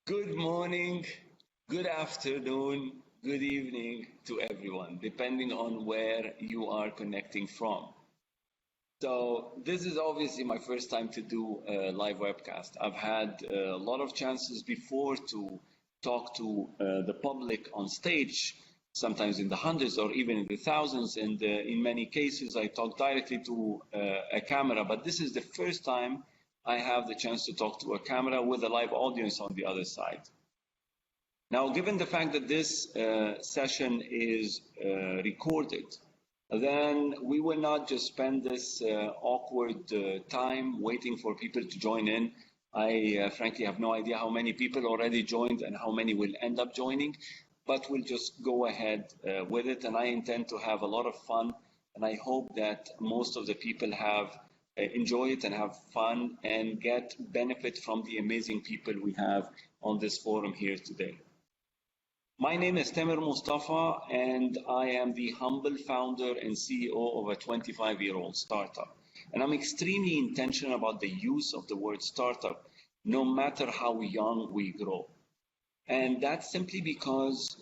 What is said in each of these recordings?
Good morning, good afternoon, good evening to everyone, depending on where you are connecting from. So, this is obviously my first time to do a live webcast. I've had a lot of chances before to talk to the public on stage, sometimes in the hundreds or even in the thousands, and in many cases I talk directly to a camera, but this is the first time I have the chance to talk to a camera with a live audience on the other side. Now, given the fact that this session is recorded, then we will not just spend this awkward time waiting for people to join in. I frankly have no idea how many people already joined and how many will end up joining, but we'll just go ahead with it. And I intend to have a lot of fun, and I hope that most of the people have enjoy it and have fun and get benefit from the amazing people we have on this forum here today. My name is Tamer Mustafa, and I am the humble founder and CEO of a 25-year-old startup. And I'm extremely intentional about the use of the word startup, no matter how young we grow. And that's simply because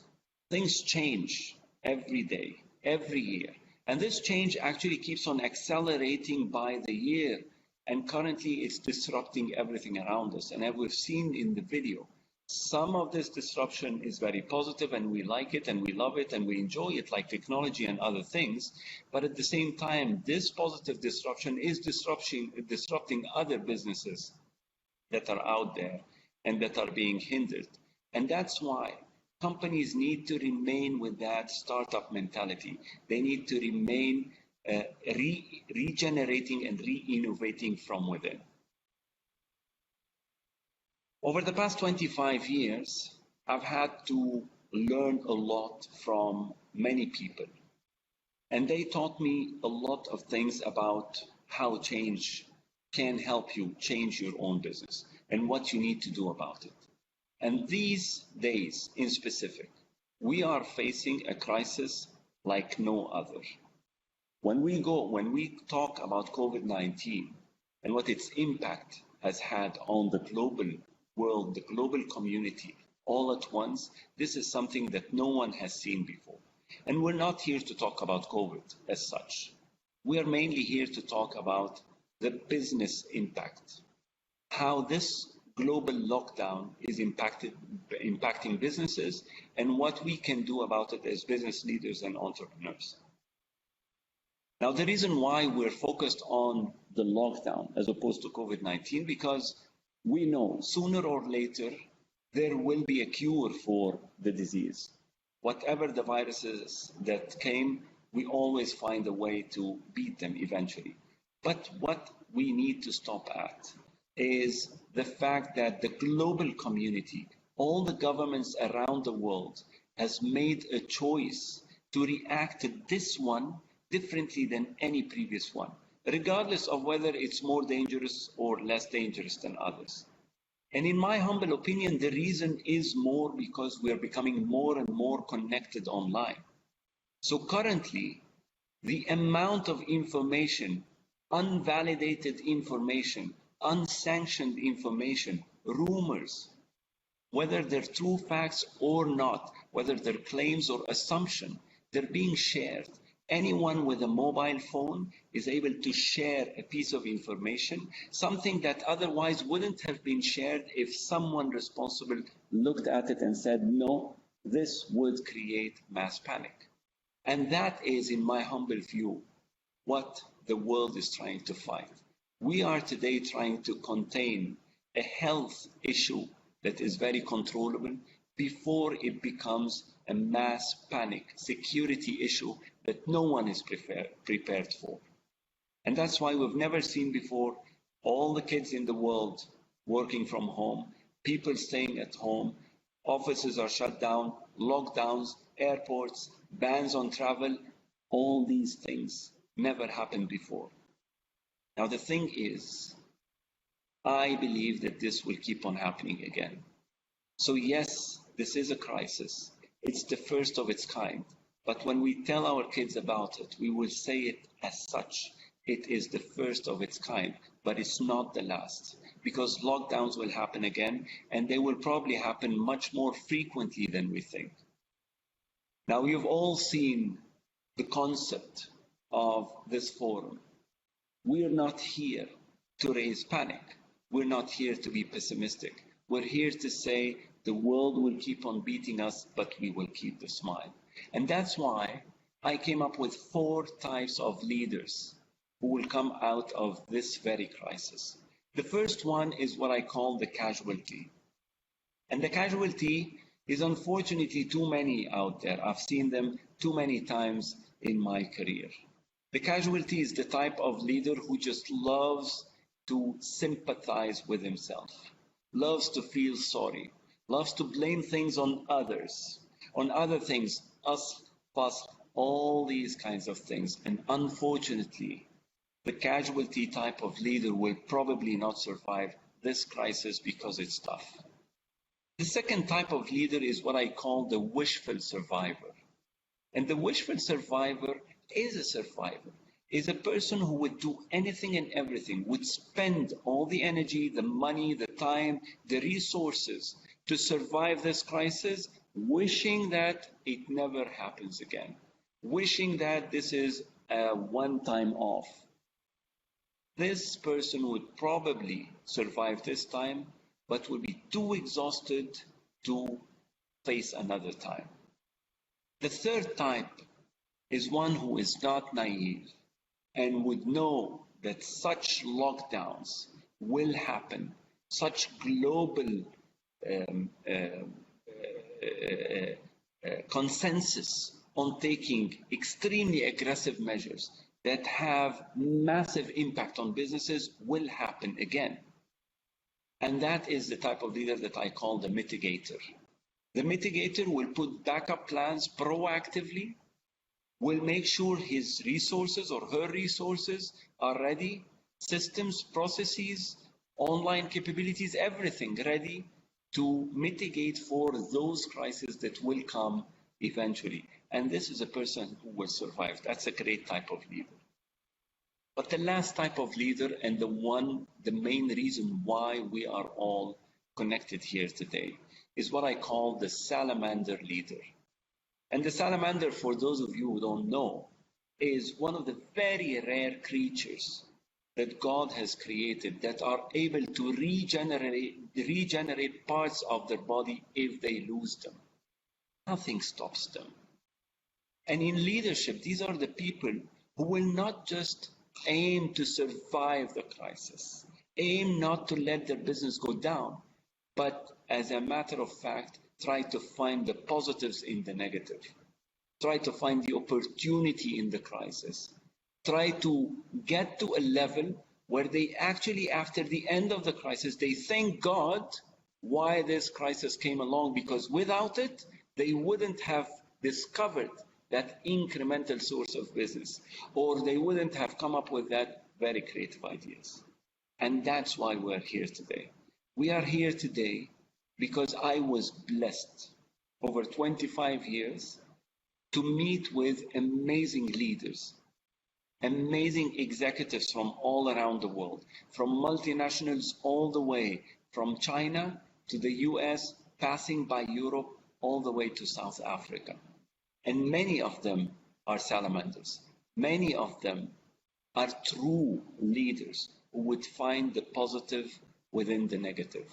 things change every day, every year. And this change actually keeps on accelerating by the year. And currently, it's disrupting everything around us. And as we've seen in the video, some of this disruption is very positive and we like it and we love it and we enjoy it, like technology and other things. But at the same time, this positive disruption is disrupting other businesses that are out there and that are being hindered. And that's why companies need to remain with that startup mentality. They need to remain regenerating and re-innovating from within. Over the past 25 years, I've had to learn a lot from many people. And they taught me a lot of things about how change can help you change your own business and what you need to do about it. And these days in specific, we are facing a crisis like no other. When we talk about COVID-19 and what its impact has had on the global world, the global community, all at once, this is something that no one has seen before. And we're not here to talk about COVID as such. We are mainly here to talk about the business impact, how this global lockdown is impacting businesses, and what we can do about it as business leaders and entrepreneurs. Now, the reason why we're focused on the lockdown as opposed to COVID-19, because we know sooner or later there will be a cure for the disease. Whatever the viruses that came, we always find a way to beat them eventually. But what we need to stop at is the fact that the global community, all the governments around the world, has made a choice to react to this one differently than any previous one, regardless of whether it's more dangerous or less dangerous than others. And in my humble opinion, the reason is more because we are becoming more and more connected online. So currently, the amount of information, unvalidated information, unsanctioned information, rumors, whether they're true facts or not, whether they're claims or assumption, they're being shared. Anyone with a mobile phone is able to share a piece of information, something that otherwise wouldn't have been shared if someone responsible looked at it and said, no, this would create mass panic. And that is, in my humble view, what the world is trying to fight. We are today trying to contain a health issue that is very controllable before it becomes a mass panic security issue that no one is prepared for. And that's why we've never seen before all the kids in the world working from home, people staying at home, offices are shut down, lockdowns, airports, bans on travel. All these things never happened before. Now, the thing is, I believe that this will keep on happening again. So yes, this is a crisis. It's the first of its kind. But when we tell our kids about it, we will say it as such. It is the first of its kind, but it's not the last. because lockdowns will happen again, and they will probably happen much more frequently than we think. Now, you've all seen the concept of this forum. We're not here to raise panic. We're not here to be pessimistic. We're here to say the world will keep on beating us, but we will keep the smile. And that's why I came up with 4 types of leaders who will come out of this very crisis. The first one is what I call the casualty. And the casualty is unfortunately too many out there. I've seen them too many times in my career. The casualty is the type of leader who just loves to sympathize with himself, loves to feel sorry, loves to blame things on others, on other things, us, all these kinds of things. And unfortunately, the casualty type of leader will probably not survive this crisis because it's tough. The second type of leader is what I call the wishful survivor. And the wishful survivor is a survivor, is a person who would do anything and everything, would spend all the energy, the money, the time, the resources to survive this crisis, wishing that it never happens again, wishing that this is a one-time off. This person would probably survive this time, but will be too exhausted to face another time. The third type is one who is not naive and would know that such lockdowns will happen, such global consensus on taking extremely aggressive measures that have massive impact on businesses will happen again. And that is the type of leader that I call the mitigator. The mitigator will put backup plans proactively, will make sure his resources or her resources are ready, systems, processes, online capabilities, everything ready to mitigate for those crises that will come eventually. And this is a person who will survive. That's a great type of leader. But the last type of leader, and the main reason why we are all connected here today, is what I call the salamander leader. And the salamander, for those of you who don't know, is one of the very rare creatures that God has created that are able to regenerate parts of their body if they lose them. Nothing stops them. And in leadership, these are the people who will not just aim to survive the crisis, aim not to let their business go down, but as a matter of fact, try to find the positives in the negative, try to find the opportunity in the crisis, try to get to a level where they actually, after the end of the crisis, they thank God why this crisis came along, because without it, they wouldn't have discovered that incremental source of business, or they wouldn't have come up with that very creative ideas. And that's why we're here today. We are here today because I was blessed over 25 years to meet with amazing leaders, amazing executives from all around the world, from multinationals all the way from China to the US, passing by Europe, all the way to South Africa. And many of them are salamanders. Many of them are true leaders who would find the positive within the negative,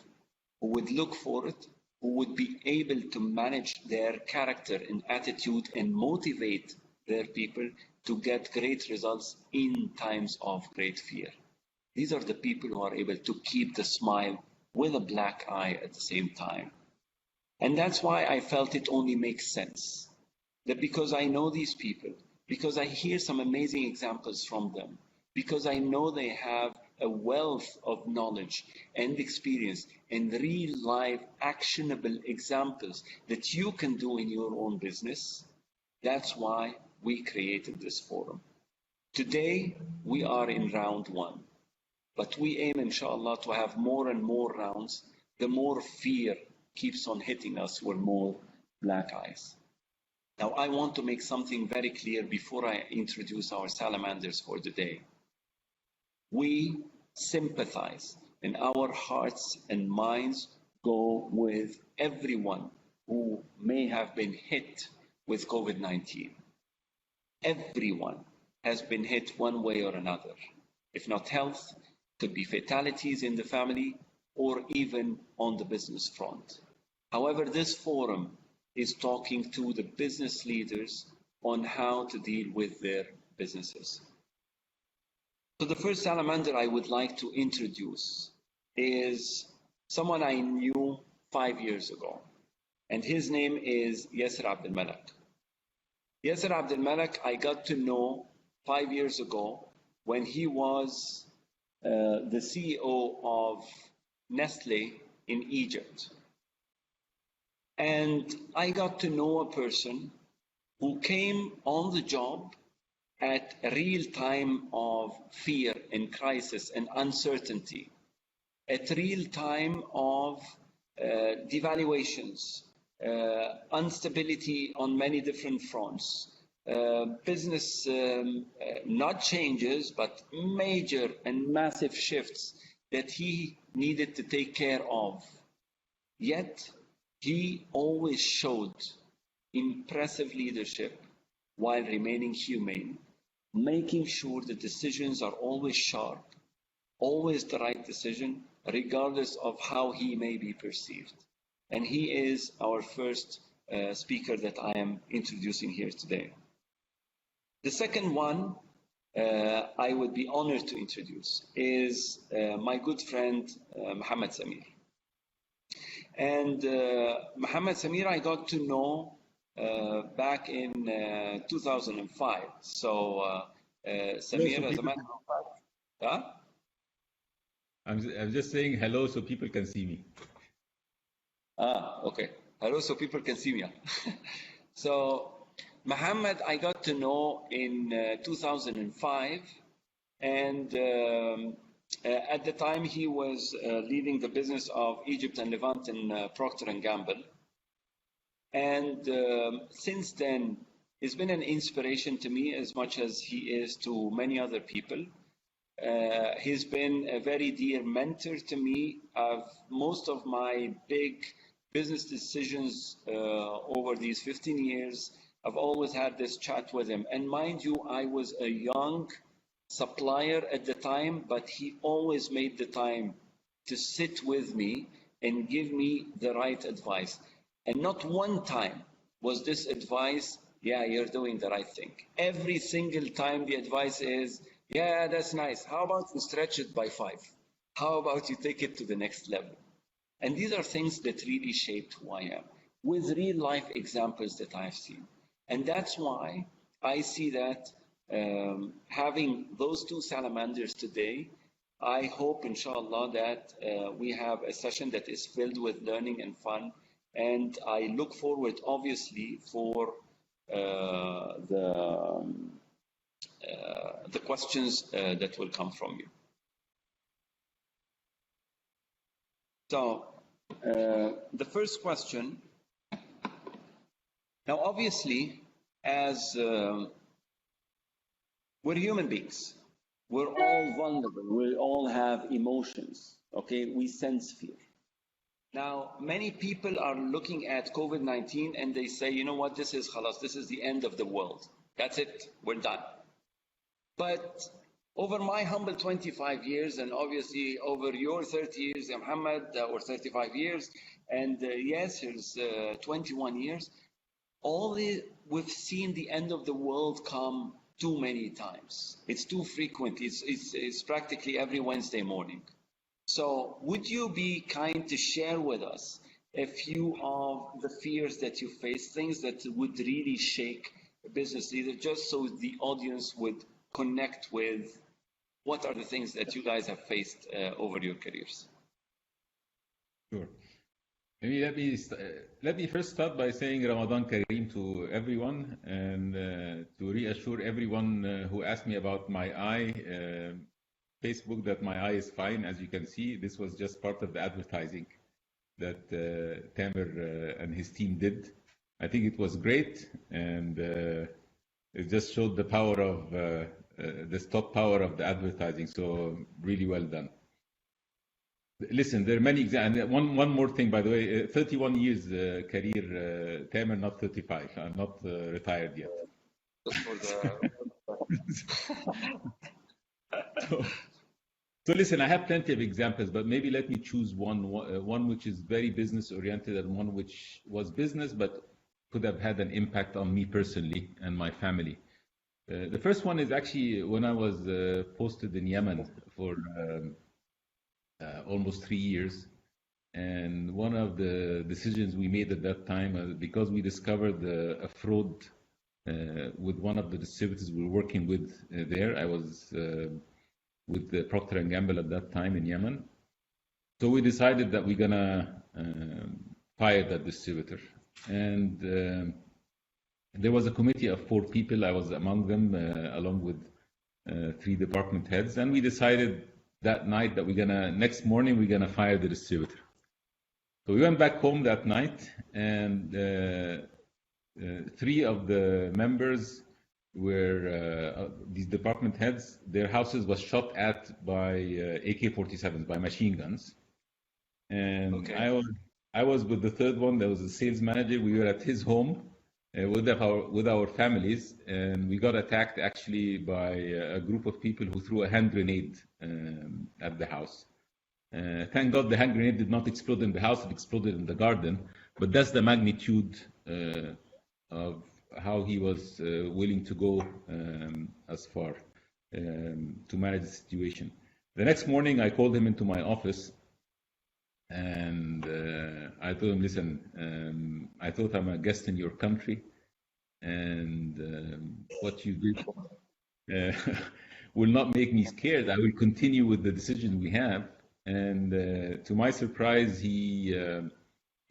who would look for it, who would be able to manage their character and attitude and motivate their people to get great results in times of great fear. These are the people who are able to keep the smile with a black eye at the same time. And that's why I felt it only makes sense that because I know these people, because I hear some amazing examples from them, because I know they have a wealth of knowledge and experience and real life actionable examples that you can do in your own business, that's why we created this forum. Today, we are in round 1, but we aim, inshallah, to have more and more rounds. The more fear keeps on hitting us with more black eyes. Now, I want to make something very clear before I introduce our salamanders for the day. We sympathize and our hearts and minds go with everyone who may have been hit with COVID-19. Everyone has been hit one way or another. If not health, could be fatalities in the family or even on the business front. However, this forum is talking to the business leaders on how to deal with their businesses. So the first salamander I would like to introduce is someone I knew 5 years ago, and his name is Yasser AbdelMalak. Yasser AbdelMalak I got to know 5 years ago when he was the CEO of Nestle in Egypt. And I got to know a person who came on the job at a real time of fear and crisis and uncertainty, at real time of devaluations, instability on many different fronts, business not changes, but major and massive shifts that he needed to take care of. Yet, he always showed impressive leadership while remaining humane, making sure the decisions are always sharp, always the right decision, regardless of how he may be perceived. And he is our first speaker that I am introducing here today. The second one I would be honored to introduce is my good friend Mohamed Samir. And Mohamed Samir I got to know back in 2005. So Samir, as a matter of fact, huh? I'm just saying hello so people can see me. Okay. Hello, so people can see me. So Mohamed I got to know in 2005, and at the time he was leading the business of Egypt and Levant in Procter & Gamble. And since then, he's been an inspiration to me as much as he is to many other people. He's been a very dear mentor to me. Most of my big business decisions over these 15 years, I've always had this chat with him. And mind you, I was a young supplier at the time, but he always made the time to sit with me and give me the right advice. And not one time was this advice, yeah, you're doing the right thing. Every single time the advice is, yeah, that's nice. How about you stretch it by 5? How about you take it to the next level? And these are things that really shaped who I am, with real life examples that I've seen. And that's why I see that having those two salamanders today, I hope, inshallah, that we have a session that is filled with learning and fun. And I look forward, obviously, for the questions that will come from you. So, the first question. Now, obviously, as we're human beings, we're all vulnerable. We all have emotions. Okay, we sense fear. Now, many people are looking at COVID-19 and they say, you know what, this is khalas, this is the end of the world. That's it, we're done. But over my humble 25 years, and obviously over your 30 years, Mohammed, or 35 years, and Yasser's 21 years, we've seen the end of the world come too many times. It's too frequent. It's practically every Wednesday morning. So would you be kind to share with us a few of the fears that you face, things that would really shake a business leader, just so the audience would connect with what are the things that you guys have faced over your careers? Sure. Maybe let me first start by saying Ramadan Kareem to everyone, and to reassure everyone who asked me about my eye, Facebook, that my eye is fine. As you can see, this was just part of the advertising that Tamer and his team did. I think it was great, and it just showed the power of the stop power of the advertising. So really well done. Listen, there are many examples. One more thing, by the way, 31 years career, Tamer, not 35. I'm not retired yet. Just for the So listen, I have plenty of examples, but maybe let me choose one which is very business oriented and one which was business but could have had an impact on me personally and my family. The first one is actually when I was posted in Yemen for almost 3 years. And one of the decisions we made at that time, because we discovered a fraud with one of the distributors we were working with there. I was with the Procter & Gamble at that time in Yemen. So we decided that we're going to fire that distributor. And there was a committee of 4 people. I was among them, along with 3 department heads. And we decided that night that next morning, we're going to fire the distributor. So we went back home that night, and 3 of the members were these department heads. Their houses was shot at by AK-47s, by machine guns. And okay. I was with the 3rd one. There was a sales manager. We were at his home with our families, and we got attacked actually by a group of people who threw a hand grenade at the house. Thank God the hand grenade did not explode in the house, it exploded in the garden. But that's the magnitude of how he was willing to go as far to manage the situation. The next morning, I called him into my office, and I told him, listen, I thought I'm a guest in your country, and what you did will not make me scared. I will continue with the decision we have. And to my surprise, he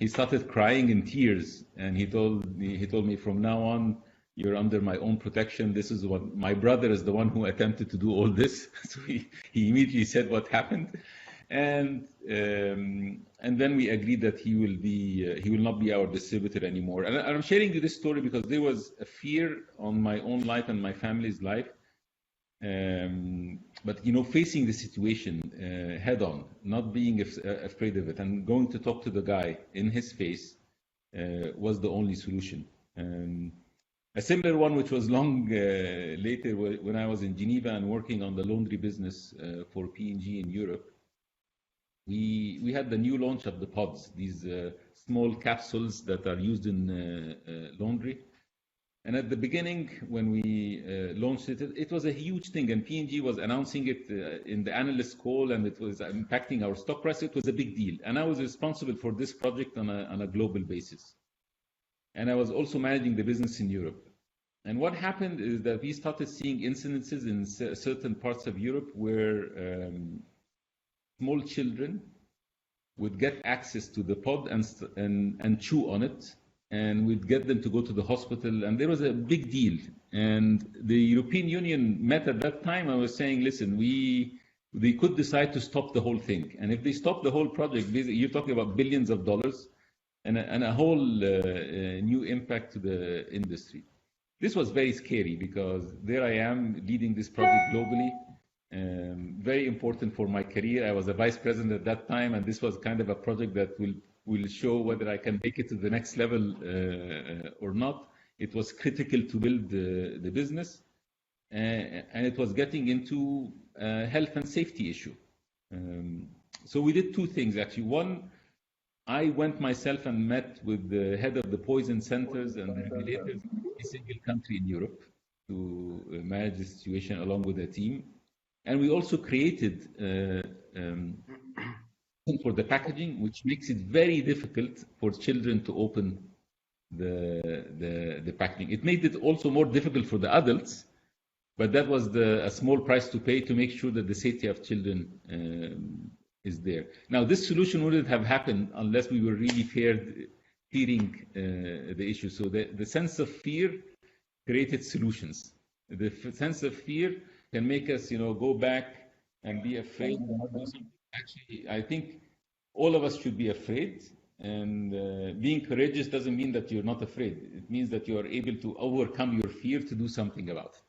started crying in tears, and he told me, from now on, you're under my own protection. This is what my brother is the one who attempted to do all this. So he immediately said what happened, and then we agreed that he will not be our distributor anymore. And I'm sharing you this story because there was a fear on my own life and my family's life. But facing the situation head on, not being afraid of it, and going to talk to the guy in his face was the only solution. A similar one, which was long later, when I was in Geneva and working on the laundry business for P&G in Europe, we had the new launch of the pods, these small capsules that are used in laundry. And at the beginning, when we launched it, it was a huge thing, and P&G was announcing it in the analyst call, and it was impacting our stock price. It was a big deal, and I was responsible for this project on a global basis. And I was also managing the business in Europe. And what happened is that we started seeing incidences in certain parts of Europe where small children would get access to the pod and chew on it, and we'd get them to go to the hospital, and there was a big deal. And the European Union met at that time and was saying, listen, they could decide to stop the whole thing. And if they stop the whole project, you're talking about billions of dollars and a whole new impact to the industry. This was very scary because there I am leading this project globally. Very important for my career. I was a vice president at that time, and this was kind of a project that will show whether I can make it to the next level or not. It was critical to build the business, and it was getting into a health and safety issue. So we did 2 things, actually. One, I went myself and met with the head of the poison centers and the regulators in every single country in Europe to manage the situation along with a team. And we also created for the packaging, which makes it very difficult for children to open the packaging. It made it also more difficult for the adults, but that was a small price to pay to make sure that the safety of children is there. Now, this solution wouldn't have happened unless we were really fearing the issue. So the sense of fear created solutions. The sense of fear can make us, go back and be afraid. Actually, I think all of us should be afraid, and being courageous doesn't mean that you're not afraid. It means that you are able to overcome your fear to do something about it.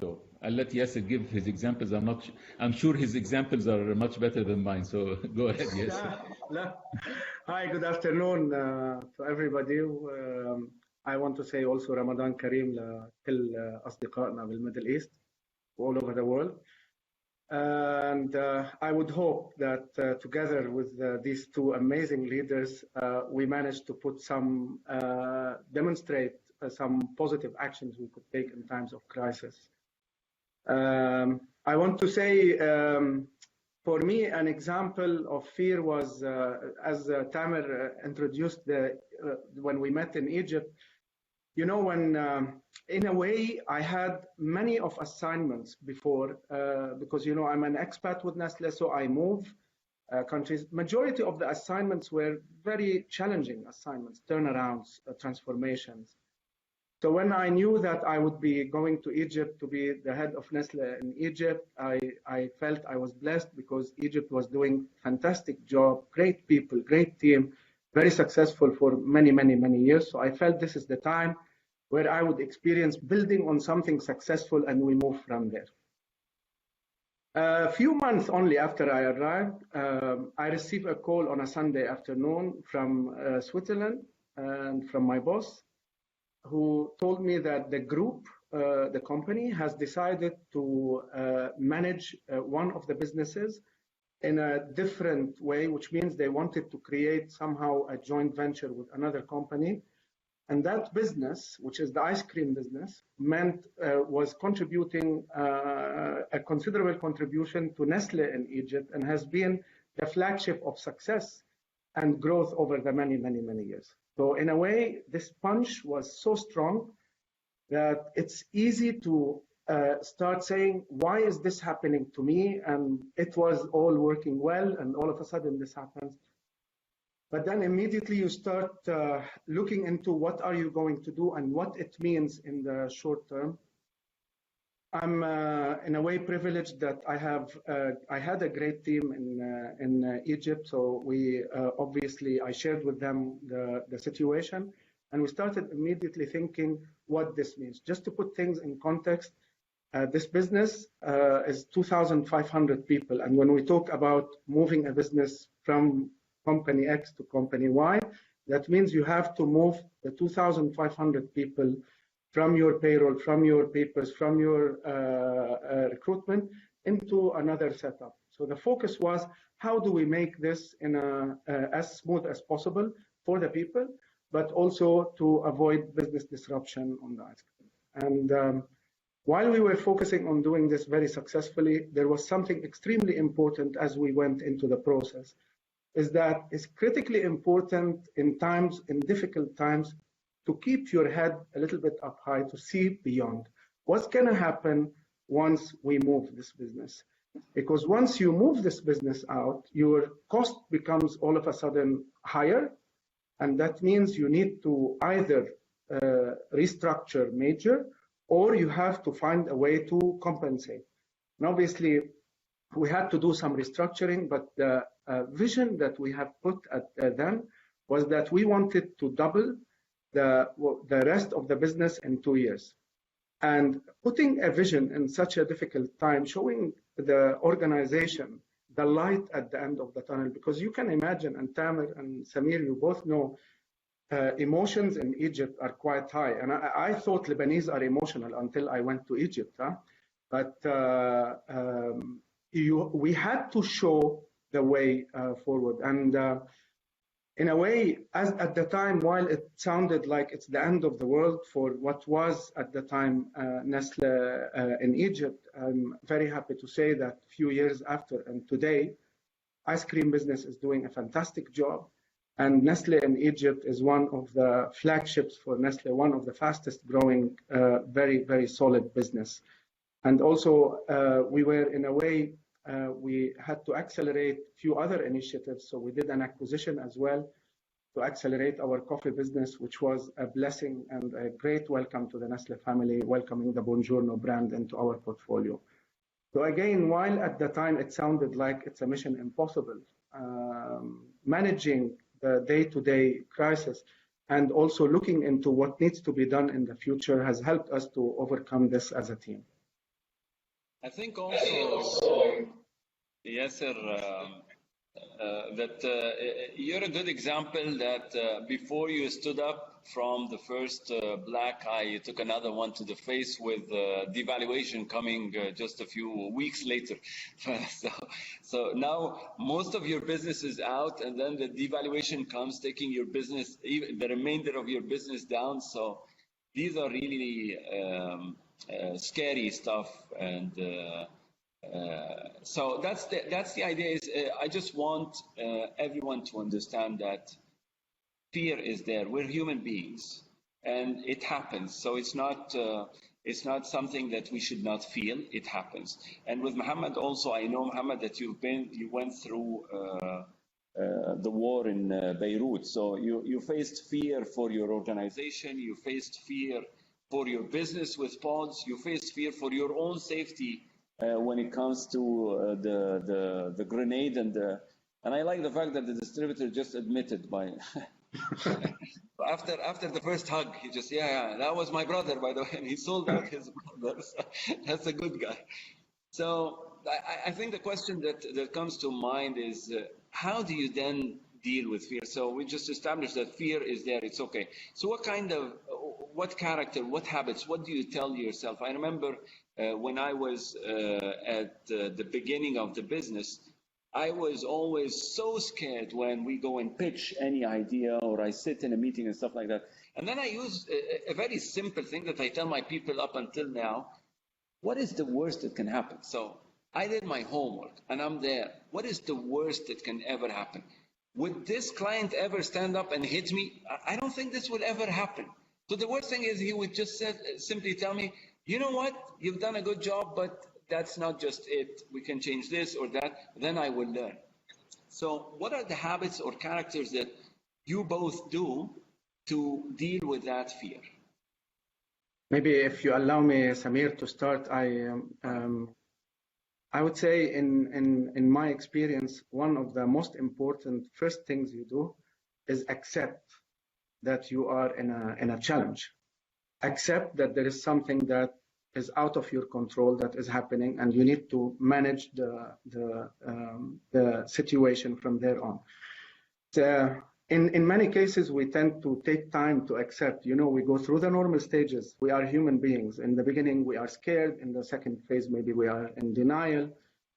So I'll let Yasser give his examples. I'm sure his examples are much better than mine. So go ahead, Yasser. Hi, good afternoon to everybody. I want to say also Ramadan Kareem لكل أصدقائنا بالميدل East all over the world. And I would hope that together with these two amazing leaders, we managed to put demonstrate some positive actions we could take in times of crisis. I want to say, for me, an example of fear was, as Tamer introduced when we met in Egypt, you know, when in a way I had many of assignments before, because, you know, I'm an expat with Nestle, so I move countries. Majority of the assignments were very challenging assignments, turnarounds, transformations. So when I knew that I would be going to Egypt to be the head of Nestle in Egypt, I felt I was blessed because Egypt was doing fantastic job, great people, great team, very successful for many, many, many years. So I felt this is the time where I would experience building on something successful, and we move from there. A few months only after I arrived, I received a call on a Sunday afternoon from Switzerland and from my boss, who told me that the group, the company, has decided to manage one of the businesses in a different way, which means they wanted to create somehow a joint venture with another company. And that business, which is the ice cream business, was contributing a considerable contribution to Nestle in Egypt, and has been the flagship of success and growth over the many, many, many years. So in a way, this punch was so strong that it's easy to start saying, why is this happening to me? And it was all working well, and all of a sudden this happens. But then immediately you start looking into what are you going to do and what it means in the short term. I'm in a way privileged that I had a great team in Egypt. So we obviously, I shared with them the situation, and we started immediately thinking what this means. Just to put things in context, this business is 2,500 people. And when we talk about moving a business from company X to company Y, that means you have to move the 2,500 people from your payroll, from your papers, from your recruitment into another setup. So the focus was, how do we make this in as smooth as possible for the people, but also to avoid business disruption on the ice cream. And while we were focusing on doing this very successfully, there was something extremely important as we went into the process, is that it's critically important in difficult times, to keep your head a little bit up high, to see beyond. What's going to happen once we move this business? Because once you move this business out, your cost becomes all of a sudden higher. And that means you need to either restructure major, or you have to find a way to compensate. And obviously, we had to do some restructuring, but the vision that we have put at then was that we wanted to double the rest of the business in 2 years. And putting a vision in such a difficult time, showing the organization the light at the end of the tunnel, because you can imagine, and Tamer and Samir, you both know, emotions in Egypt are quite high. And I thought Lebanese are emotional until I went to Egypt. But we had to show the way forward. And in a way, as at the time, while it sounded like it's the end of the world for what was at the time Nestle in Egypt, I'm very happy to say that a few years after and today, ice cream business is doing a fantastic job. And Nestle in Egypt is one of the flagships for Nestle, one of the fastest growing, very, very solid business. And also, we were in a way, we had to accelerate a few other initiatives. So we did an acquisition as well to accelerate our coffee business, which was a blessing and a great welcome to the Nestle family, welcoming the Buongiorno brand into our portfolio. So again, while at the time it sounded like it's a mission impossible, managing the day-to-day crisis and also looking into what needs to be done in the future has helped us to overcome this as a team. I think also, Yasser, that you're a good example that before you stood up from the first black eye, you took another one to the face with devaluation coming just a few weeks later. so now most of your business is out, and then the devaluation comes, taking your business, even the remainder of your business down. So these are really scary stuff, and so that's the idea. Is I just want everyone to understand that fear is there. We're human beings, and it happens. So it's not something that we should not feel. It happens. And with Mohamed also, I know, Mohamed, that you went through the war in Beirut. So you faced fear for your organization. You faced fear for your business with pods. You faced fear for your own safety when it comes to the grenade and I like the fact that the distributor just admitted by after the first hug, he just that was my brother, by the way, and he sold out his brother. So that's a good guy. So I think the question that comes to mind is how do you then deal with fear? So we just established that fear is there. It's okay. So what character, what habits, what do you tell yourself? I remember when I was at the beginning of the business, I was always so scared when we go and pitch any idea, or I sit in a meeting and stuff like that. And then I use a very simple thing that I tell my people up until now. What is the worst that can happen? So I did my homework and I'm there. What is the worst that can ever happen? Would this client ever stand up and hit me? I don't think this will ever happen. So the worst thing is he would just simply tell me, you know what, you've done a good job, but that's not just it. We can change this or that. Then I will learn. So what are the habits or characters that you both do to deal with that fear? Maybe if you allow me, Samir, to start, I would say in my experience, one of the most important first things you do is accept that you are in a challenge. Accept that there is something that is out of your control that is happening, and you need to manage the situation from there on. In many cases, we tend to take time to accept. We go through the normal stages. We are human beings. In the beginning, we are scared. In the second phase, maybe we are in denial.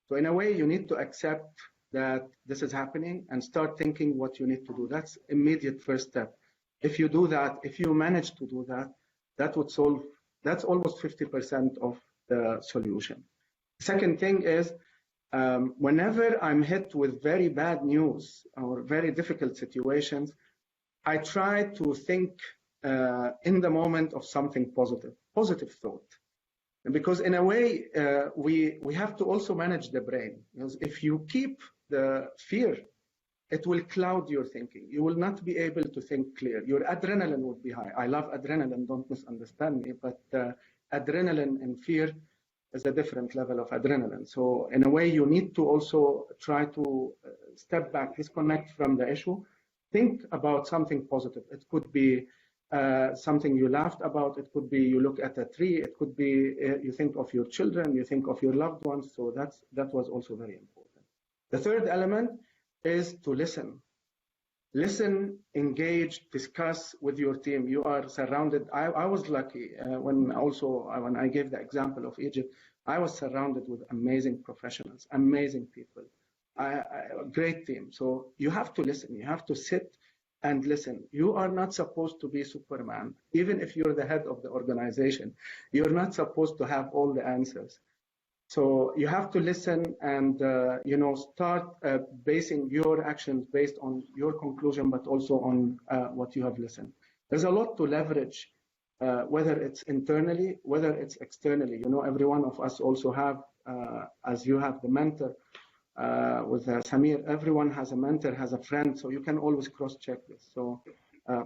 So in a way, you need to accept that this is happening and start thinking what you need to do. That's immediate first step. If you do that, if you manage to do that, that's almost 50% of the solution. Second thing is, whenever I'm hit with very bad news or very difficult situations, I try to think in the moment of something positive thought. And because in a way, we have to also manage the brain. Because if you keep the fear, it will cloud your thinking. You will not be able to think clear. Your adrenaline would be high. I love adrenaline, don't misunderstand me, but adrenaline and fear is a different level of adrenaline. So in a way, you need to also try to step back, disconnect from the issue, think about something positive. It could be something you laughed about. It could be you look at a tree. It could be you think of your children, you think of your loved ones. So that was also very important. The third element is to listen. Listen, engage, discuss with your team. You are surrounded. I was lucky when I gave the example of Egypt, I was surrounded with amazing professionals, amazing people, a great team. So you have to listen. You have to sit and listen. You are not supposed to be Superman. Even if you're the head of the organization, you're not supposed to have all the answers. So you have to listen and start basing your actions based on your conclusion, but also on what you have listened. There's a lot to leverage, whether it's internally, whether it's externally. Every one of us also have, as you have the mentor with Samir, everyone has a mentor, has a friend, so you can always cross-check this. So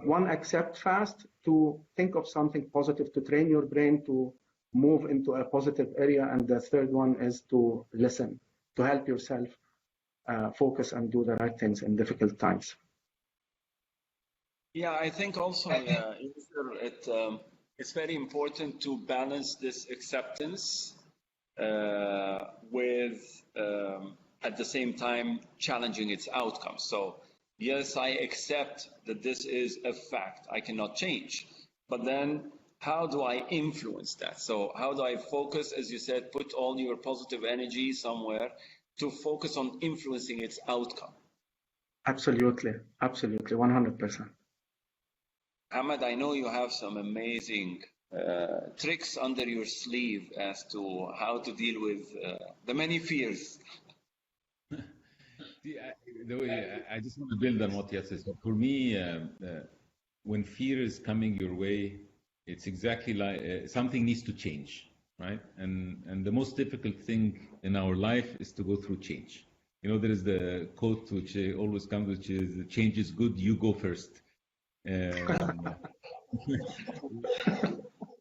one, accept fast, to think of something positive, to train your brain to move into a positive area, and the third one is to listen, to help yourself focus and do the right things in difficult times. Yeah, I think also it's very important to balance this acceptance with at the same time challenging its outcomes. So yes, I accept that this is a fact I cannot change, but then how do I influence that? So how do I focus, as you said, put all your positive energy somewhere to focus on influencing its outcome? Absolutely, absolutely, 100%. Ahmed, I know you have some amazing tricks under your sleeve as to how to deal with the many fears. I just want to build on what Yasser said. For me, when fear is coming your way, it's exactly like something needs to change, right? And the most difficult thing in our life is to go through change. You know, there is the quote which always comes, which is "Change is good, you go first."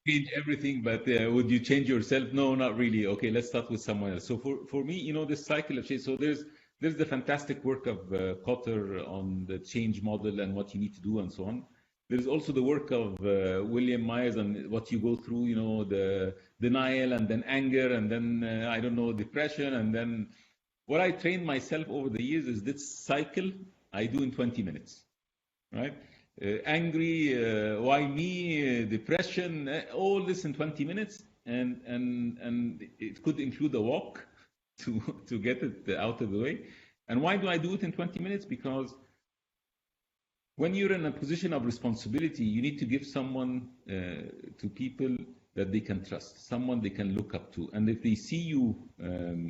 Change everything, but would you change yourself? No, not really. Okay, let's start with someone else. So for me, you know, this cycle of change. So there's the fantastic work of Procter on the change model and what you need to do and so on. There's also the work of William Myers and what you go through, you know, the denial and then anger and then, I don't know, depression. And then what I trained myself over the years is this cycle I do in 20 minutes, right? Angry, why me, depression, all this in 20 minutes. And it could include a walk to get it out of the way. And why do I do it in 20 minutes? Because when you're in a position of responsibility, you need to give someone to people that they can trust, someone they can look up to. And if they see you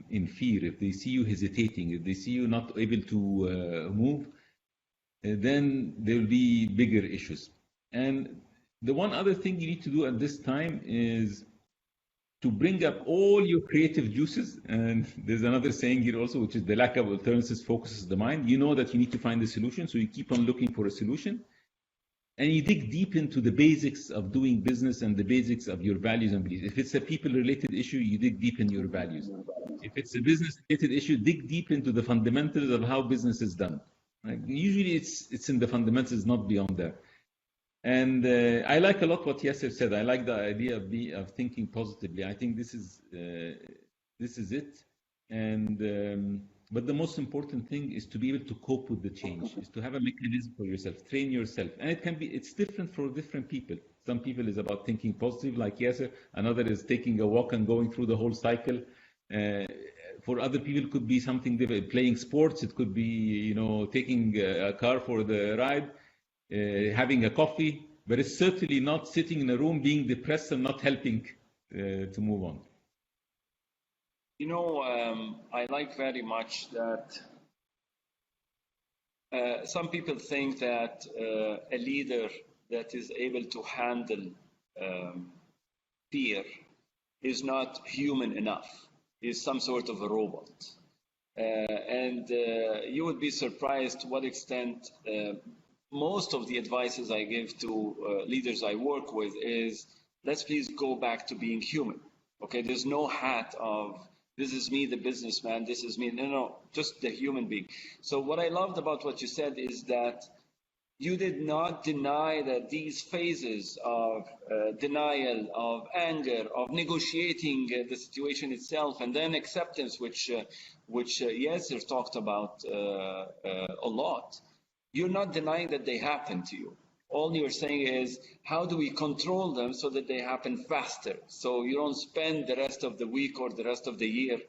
in fear, if they see you hesitating, if they see you not able to move, then there will be bigger issues. And the one other thing you need to do at this time is to bring up all your creative juices. And there's another saying here also, which is the lack of alternatives focuses the mind. You know that you need to find a solution, so you keep on looking for a solution. And you dig deep into the basics of doing business and the basics of your values and beliefs. If it's a people-related issue, you dig deep in your values. If it's a business-related issue, dig deep into the fundamentals of how business is done. Right? Usually it's in the fundamentals, not beyond that. And I like a lot what Yasser said. I like the idea of thinking positively. I think this is it. And but the most important thing is to be able to cope with the change, is to have a mechanism for yourself, train yourself. And it's different for different people. Some people is about thinking positive, like Yasser. Another is taking a walk and going through the whole cycle. For other people, it could be something different, playing sports. It could be, you know, taking a car for the ride, having a coffee. But it's certainly not sitting in a room being depressed and not helping to move on. You know, I like very much that some people think that a leader that is able to handle fear is not human enough, is some sort of a robot. And you would be surprised to what extent most of the advices I give to leaders I work with is, let's please go back to being human. Okay, there's no hat of, this is me, the businessman, this is me. No, just the human being. So what I loved about what you said is that you did not deny that these phases of denial, of anger, of negotiating the situation itself, and then acceptance, which Yasser talked about a lot, you're not denying that they happen to you. All you're saying is, how do we control them so that they happen faster? So you don't spend the rest of the week or the rest of the year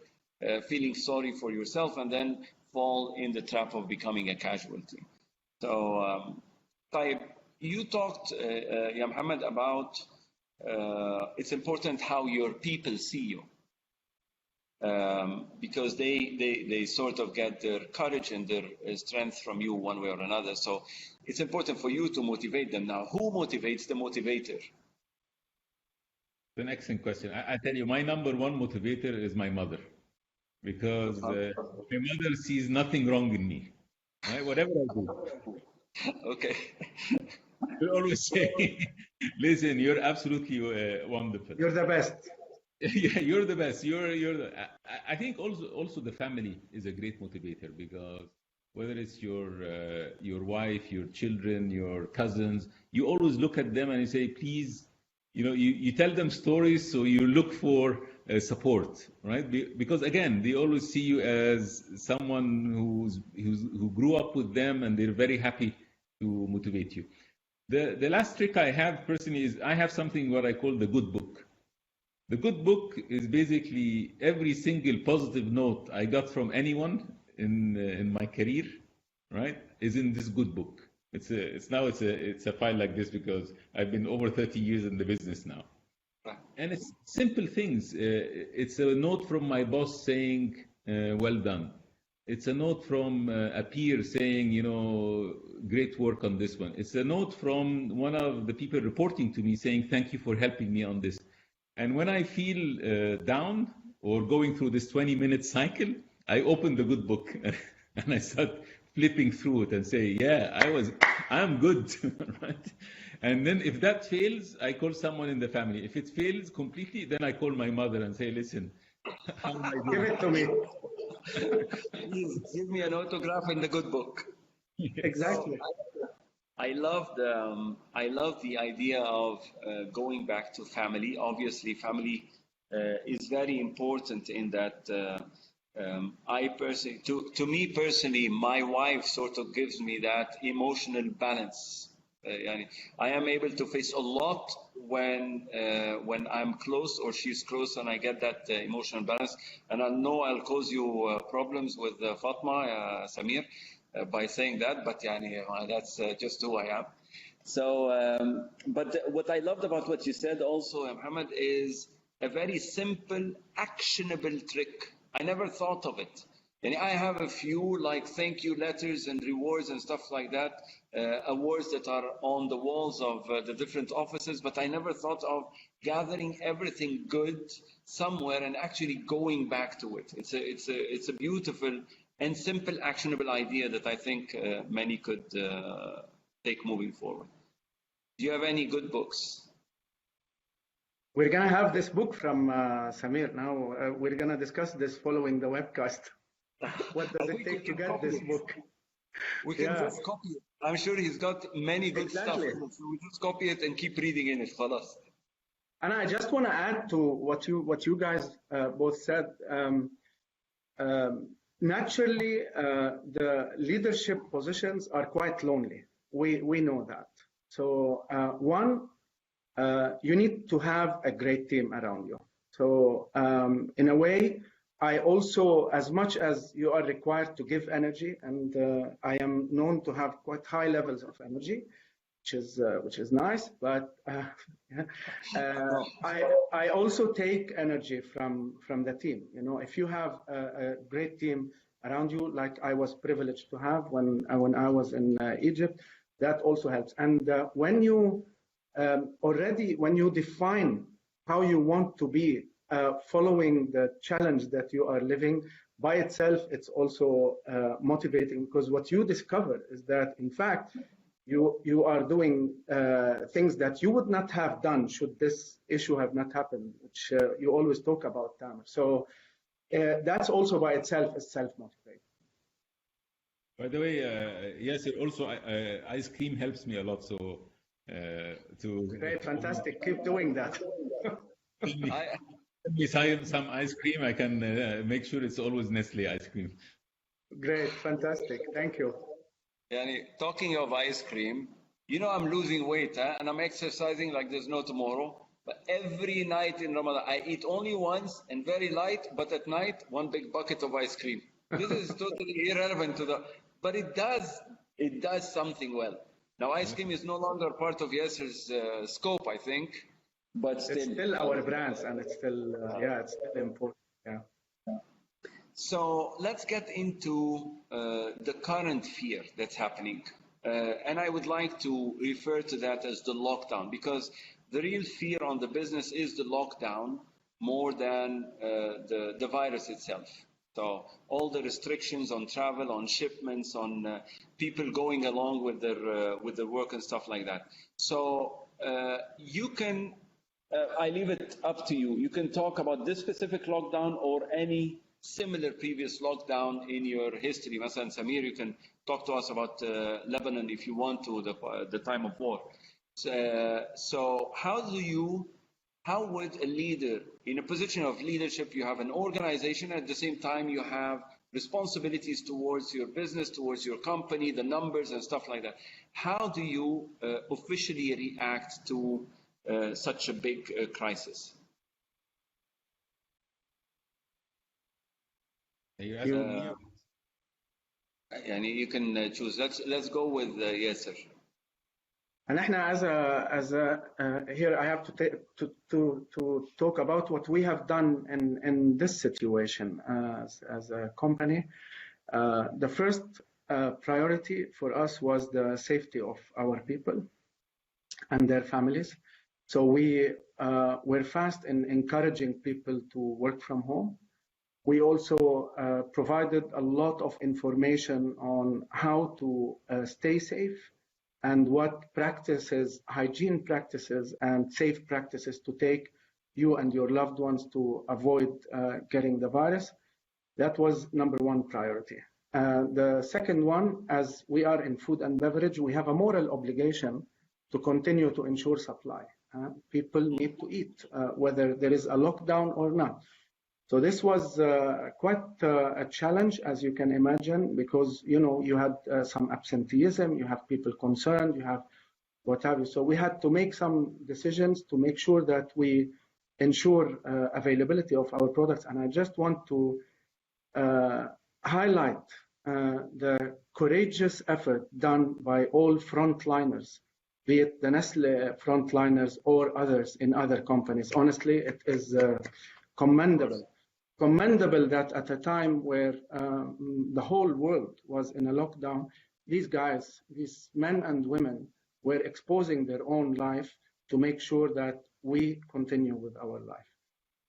feeling sorry for yourself and then fall in the trap of becoming a casualty. So, you talked, Ya Mohammed, about it's important how your people see you. Because they sort of get their courage and their strength from you one way or another. So it's important for you to motivate them. Now, who motivates the motivator? The excellent question. I tell you, my number one motivator is my mother, because my mother sees nothing wrong in me, right? Whatever I do. Okay. You always say, listen, you're absolutely wonderful. You're the best. Yeah, you're the best. I think also the family is a great motivator, because whether it's your wife, your children, your cousins, you always look at them and you say, please, you know, you tell them stories, so you look for support, right? Because again, they always see you as someone who grew up with them, and they're very happy to motivate you. The last trick I have personally is I have something what I call the good book. The good book is basically every single positive note I got from anyone in my career, right, is in this good book. It's a file like this because I've been over 30 years in the business now. And it's simple things. It's a note from my boss saying, well done. It's a note from a peer saying, great work on this one. It's a note from one of the people reporting to me saying, thank you for helping me on this. And when I feel down or going through this 20-minute cycle, I open the good book and I start flipping through it and say, yeah, I'm good, right? And then if that fails, I call someone in the family. If it fails completely, then I call my mother and say, listen, how am I doing? Give it to me. Please give me an autograph in the good book. Exactly. I love the idea of going back to family. Obviously, family is very important in that. To me personally, my wife sort of gives me that emotional balance. I am able to face a lot when I'm close or she's close, and I get that emotional balance. And I know I'll cause you problems with Fatma, Samir, by saying that, but that's just who I am. So, but what I loved about what you said also, Mohammed, is a very simple, actionable trick. I never thought of it. And I have a few like thank you letters and rewards and stuff like that, awards that are on the walls of the different offices, but I never thought of gathering everything good somewhere and actually going back to it. It's a beautiful and simple, actionable idea that I think many could take moving forward. Do you have any good books? We're going to have this book from Samir now. We're going to discuss this following the webcast. What does it take to get this book? We can just copy it. I'm sure he's got many good stuff. So we just copy it and keep reading in it. Khalas. And I just want to add to what you guys both said. Naturally, the leadership positions are quite lonely. We know that. So you need to have a great team around you. So in a way, I also, as much as you are required to give energy, and I am known to have quite high levels of energy, which is nice, but I also take energy from the team. If you have a great team around you, like I was privileged to have when I was in Egypt, that also helps. And when you define how you want to be following the challenge that you are living, by itself, it's also motivating, because what you discover is that, in fact, you are doing things that you would not have done should this issue have not happened, which you always talk about, Tamer. So that's also by itself is self-motivating. By the way, yes, also ice cream helps me a lot. So great, fantastic. Keep doing that. Besides some ice cream, I can make sure it's always Nestle ice cream. Great, fantastic. Thank you. Talking of ice cream, I'm losing weight, and I'm exercising like there's no tomorrow. But every night in Ramadan, I eat only once and very light, but at night, one big bucket of ice cream. This is totally irrelevant but it does something well. Now, ice cream is no longer part of Yasser's scope, I think. But it's still our brands, and it's still it's still important. Yeah. So let's get into the current fear that's happening, and I would like to refer to that as the lockdown, because the real fear on the business is the lockdown more than the virus itself. So all the restrictions on travel, on shipments, on people going along with their work and stuff like that. So you can. I leave it up to you. You can talk about this specific lockdown or any similar previous lockdown in your history. Masalan, Samir, you can talk to us about Lebanon if you want to, the time of war. So how do you how would a leader, in a position of leadership, you have an organization, at the same time you have responsibilities towards your business, towards your company, the numbers and stuff like that. How do you officially react to such a big crisis? You asking me? And you can choose. Let's go with Yasser. And here I have to talk about what we have done in this situation as a company. The first priority for us was the safety of our people and their families. So we were fast in encouraging people to work from home. We also provided a lot of information on how to stay safe and what practices, hygiene practices and safe practices to take you and your loved ones to avoid getting the virus. That was number one priority. The second one, as we are in food and beverage, we have a moral obligation to continue to ensure supply. People need to eat, whether there is a lockdown or not. So this was quite a challenge, as you can imagine, because you had some absenteeism, you have people concerned, you have what have you. So we had to make some decisions to make sure that we ensure availability of our products. And I just want to highlight the courageous effort done by all frontliners, be it the Nestle frontliners or others in other companies. Honestly, it is commendable. Commendable that at a time where the whole world was in a lockdown, these guys, these men and women, were exposing their own life to make sure that we continue with our life.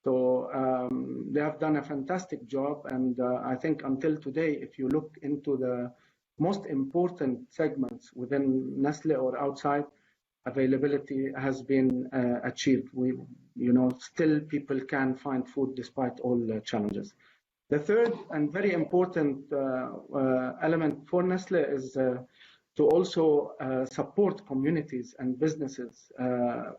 So they have done a fantastic job, and I think until today, if you look into the most important segments within Nestle or outside, availability has been achieved. Still people can find food despite all the challenges. The third and very important element for Nestle is to also support communities and businesses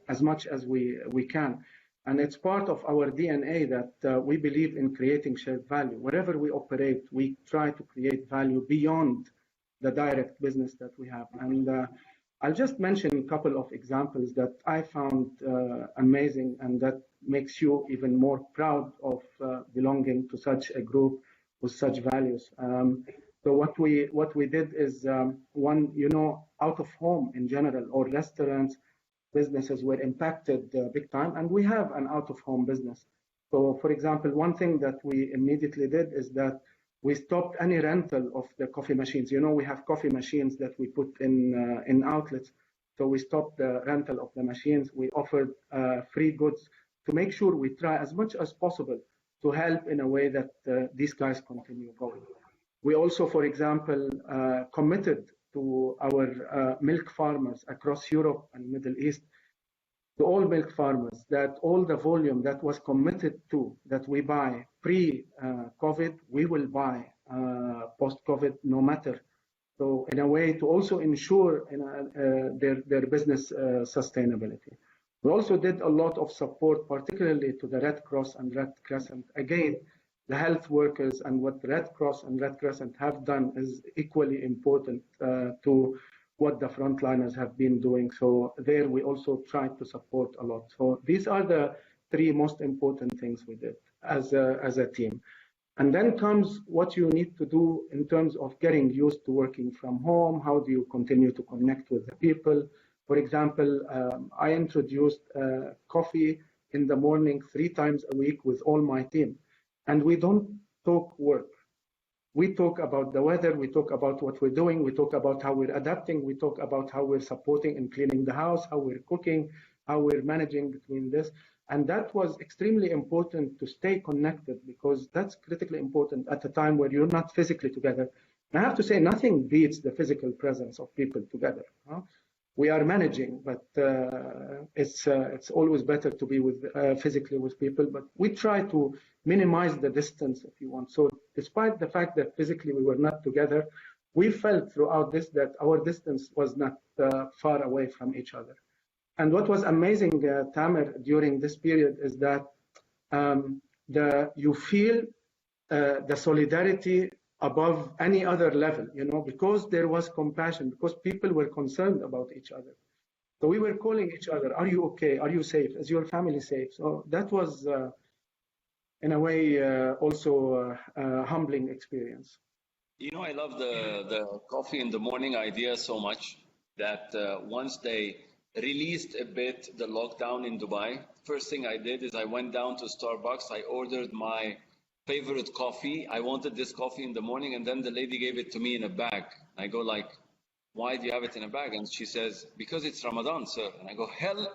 as much as we can. And it's part of our DNA that we believe in creating shared value. Wherever we operate, we try to create value beyond the direct business that we have. And I'll just mention a couple of examples that I found amazing and that makes you even more proud of belonging to such a group with such values. So what we did is out of home in general, or restaurants, businesses were impacted big time, and we have an out of home business. So for example, one thing that we immediately did is that we stopped any rental of the coffee machines. We have coffee machines that we put in outlets. So we stopped the rental of the machines. We offered free goods to make sure we try as much as possible to help in a way that these guys continue going. We also, for example, committed to our milk farmers across Europe and Middle East, to all milk farmers, that all the volume that was committed to, that we buy pre-COVID, we will buy post-COVID no matter. So in a way to also ensure their business sustainability. We also did a lot of support, particularly to the Red Cross and Red Crescent. Again, the health workers and what the Red Cross and Red Crescent have done is equally important to what the frontliners have been doing. So there we also tried to support a lot. So these are the three most important things we did as a team. And then comes what you need to do in terms of getting used to working from home. How do you continue to connect with the people? For example, I introduced coffee in the morning 3 times a week with all my team. And we don't talk work. We talk about the weather, we talk about what we're doing, we talk about how we're adapting, we talk about how we're supporting and cleaning the house, how we're cooking, how we're managing between this. And that was extremely important to stay connected, because that's critically important at a time where you're not physically together. And I have to say, nothing beats the physical presence of people together. We are managing, but it's always better to be physically with people. But we try to minimize the distance, if you want. So despite the fact that physically we were not together, we felt throughout this that our distance was not far away from each other. And what was amazing, Tamer, during this period is that you feel the solidarity above any other level, because there was compassion, because people were concerned about each other. So we were calling each other, are you okay? Are you safe? Is your family safe? So that was, in a way, also a humbling experience. I love the coffee in the morning idea so much that once they released a bit the lockdown in Dubai, first thing I did is I went down to Starbucks, I ordered my favorite coffee. I wanted this coffee in the morning, and then the lady gave it to me in a bag. I go like, why do you have it in a bag? And she says, because it's Ramadan, sir. And I go, hell,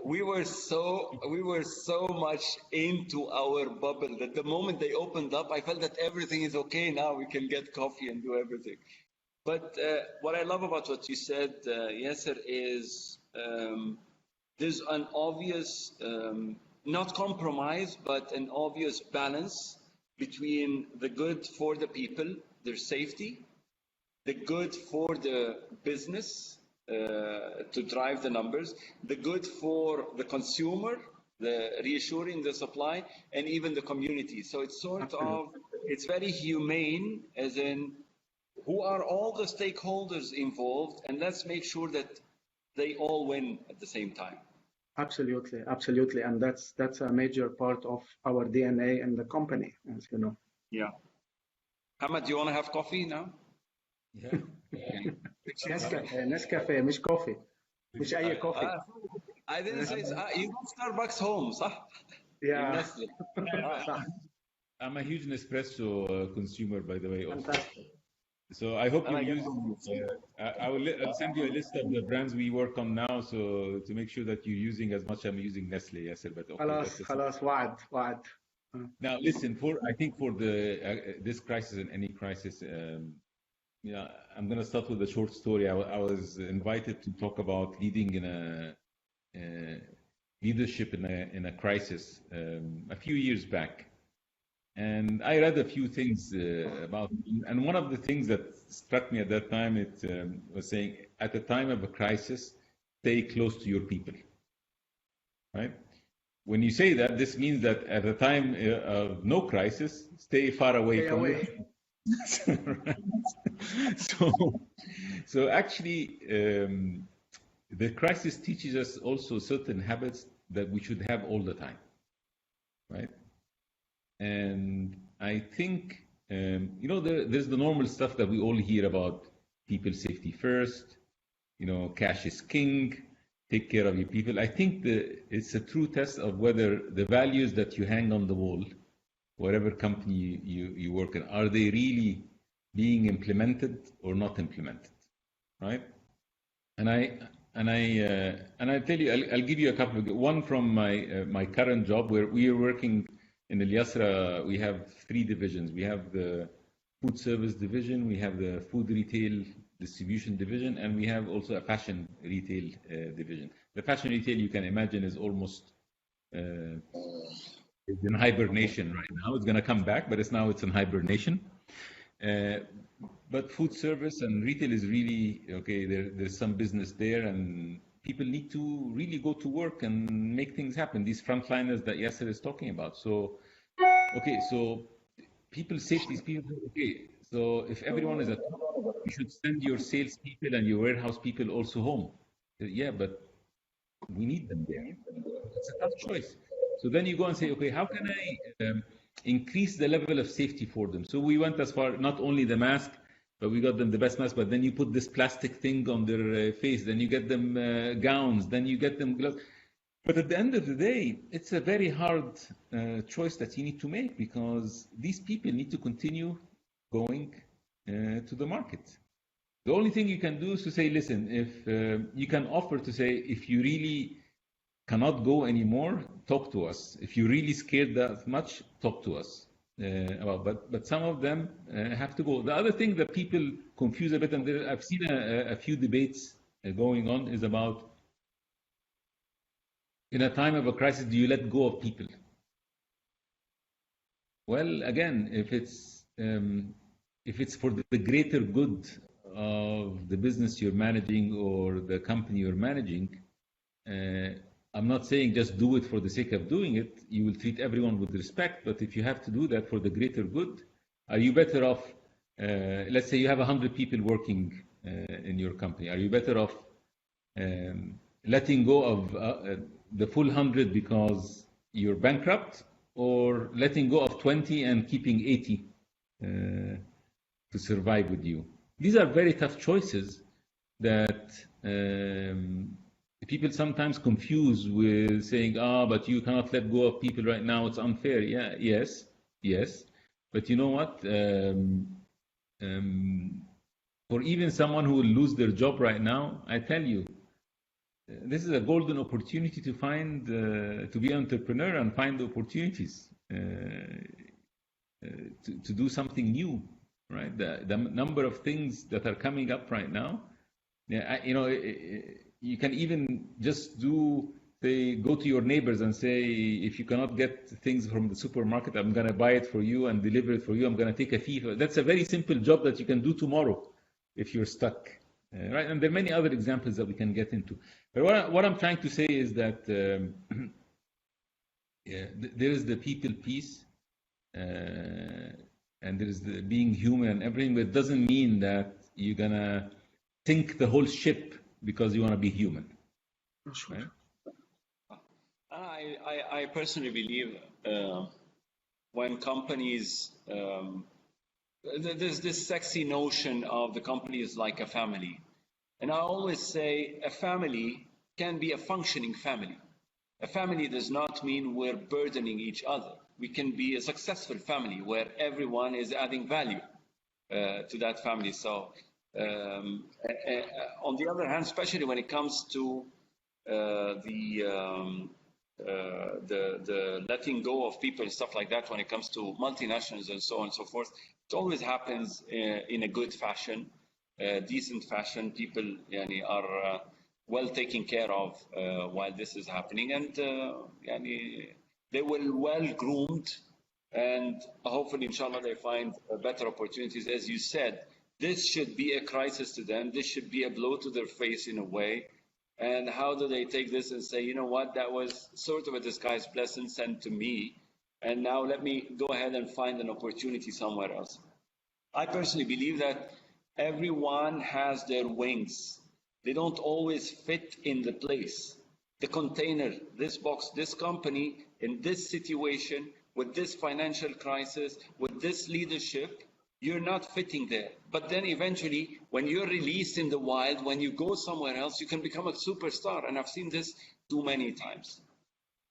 we were so much into our bubble that the moment they opened up, I felt that everything is okay now. We can get coffee and do everything. But what I love about what you said, Yasser, is there's an obvious, not compromise, but an obvious balance between the good for the people, their safety, the good for the business to drive the numbers, the good for the consumer, the reassuring the supply, and even the community. So it's it's very humane, as in who are all the stakeholders involved, and let's make sure that they all win at the same time. Absolutely, absolutely, and that's a major part of our DNA in the company, as you know. Yeah. Hamad, do you want to have coffee now? Yeah. Nescafe, مش coffee. مش أي coffee. I didn't say you know Starbucks home, صح? Yeah. Nestle. I'm a huge Nespresso consumer, by the way. Fantastic. So I hope you're using. I'll send you a list of the brands we work on now, so to make sure that you're using as much. I'm using Nestle, Yasser, but okay. خلاص وعد. Now listen, I think for this crisis and any crisis, I'm going to start with a short story. I was invited to talk about leading in a leadership in a crisis a few years back. And I read a few things about, and one of the things that struck me at that time, it was saying, at the time of a crisis, stay close to your people, right? When you say that, this means that at the time of no crisis, stay far away from them. So actually, the crisis teaches us also certain habits that we should have all the time, right? And I think, there's the normal stuff that we all hear about: people safety first, cash is king, take care of your people. I think it's a true test of whether the values that you hang on the wall, whatever company you work in, are they really being implemented or not implemented, right? And I tell you, I'll give you a couple of one from my current job, where we are working. In AlYasra, we have 3 divisions. We have the food service division, we have the food retail distribution division, and we have also a fashion retail division. The fashion retail, you can imagine, is almost in hibernation right now. It's going to come back, but it's in hibernation. But food service and retail is really, okay, there's some business there, and people need to really go to work and make things happen. These frontliners that Yasser is talking about. So, okay, so people safety is people. Okay, so if everyone is at home, you should send your sales people and your warehouse people also home. Yeah, but we need them there. It's a tough choice. So then you go and say, okay, how can I increase the level of safety for them? So we went as far, not only the mask, but we got them the best mask, but then you put this plastic thing on their face, then you get them gowns, then you get them gloves. But at the end of the day, it's a very hard choice that you need to make, because these people need to continue going to the market. The only thing you can do is to say, listen, if you can offer to say, if you really cannot go anymore, talk to us. If you're really scared that much, talk to us. But some of them have to go. The other thing that people confuse a bit, and I've seen a few debates going on, is about, in a time of a crisis, do you let go of people? Well, again, if it's for the greater good of the business you're managing or the company you're managing, I'm not saying just do it for the sake of doing it. You will treat everyone with respect, but if you have to do that for the greater good, are you better off, let's say you have 100 people working in your company, are you better off letting go of the full 100 because you're bankrupt, or letting go of 20 and keeping 80 to survive with you? These are very tough choices that people sometimes confuse with saying, but you cannot let go of people right now, it's unfair. Yeah, yes. But you know what? For even someone who will lose their job right now, I tell you, this is a golden opportunity to find, to be an entrepreneur and find opportunities to do something new, right? The number of things that are coming up right now, you can even just go to your neighbors and say, if you cannot get things from the supermarket, I'm going to buy it for you and deliver it for you. I'm going to take a fee. That's a very simple job that you can do tomorrow if you're stuck. Right? And there are many other examples that we can get into. But what I'm trying to say is that there is the people piece, and there is the being human and everything, but it doesn't mean that you're going to sink the whole ship because you want to be human. Sure. Right? I personally believe when companies, there's this sexy notion of the company is like a family. And I always say a family can be a functioning family. A family does not mean we're burdening each other. We can be a successful family where everyone is adding value to that family. So on the other hand, especially when it comes to the letting go of people and stuff like that, when it comes to multinationals and so on and so forth, it always happens in a good fashion, decent fashion. People are well taken care of while this is happening, and they will well groomed, and hopefully, inshallah, they find better opportunities. As you said, this should be a crisis to them. This should be a blow to their face in a way. And how do they take this and say, you know what, that was sort of a disguised blessing sent to me, and now let me go ahead and find an opportunity somewhere else. I personally believe that everyone has their wings. They don't always fit in the place. The container, this box, this company, in this situation, with this financial crisis, with this leadership, you're not fitting there. But then eventually, when you're released in the wild, when you go somewhere else, you can become a superstar. And I've seen this too many times.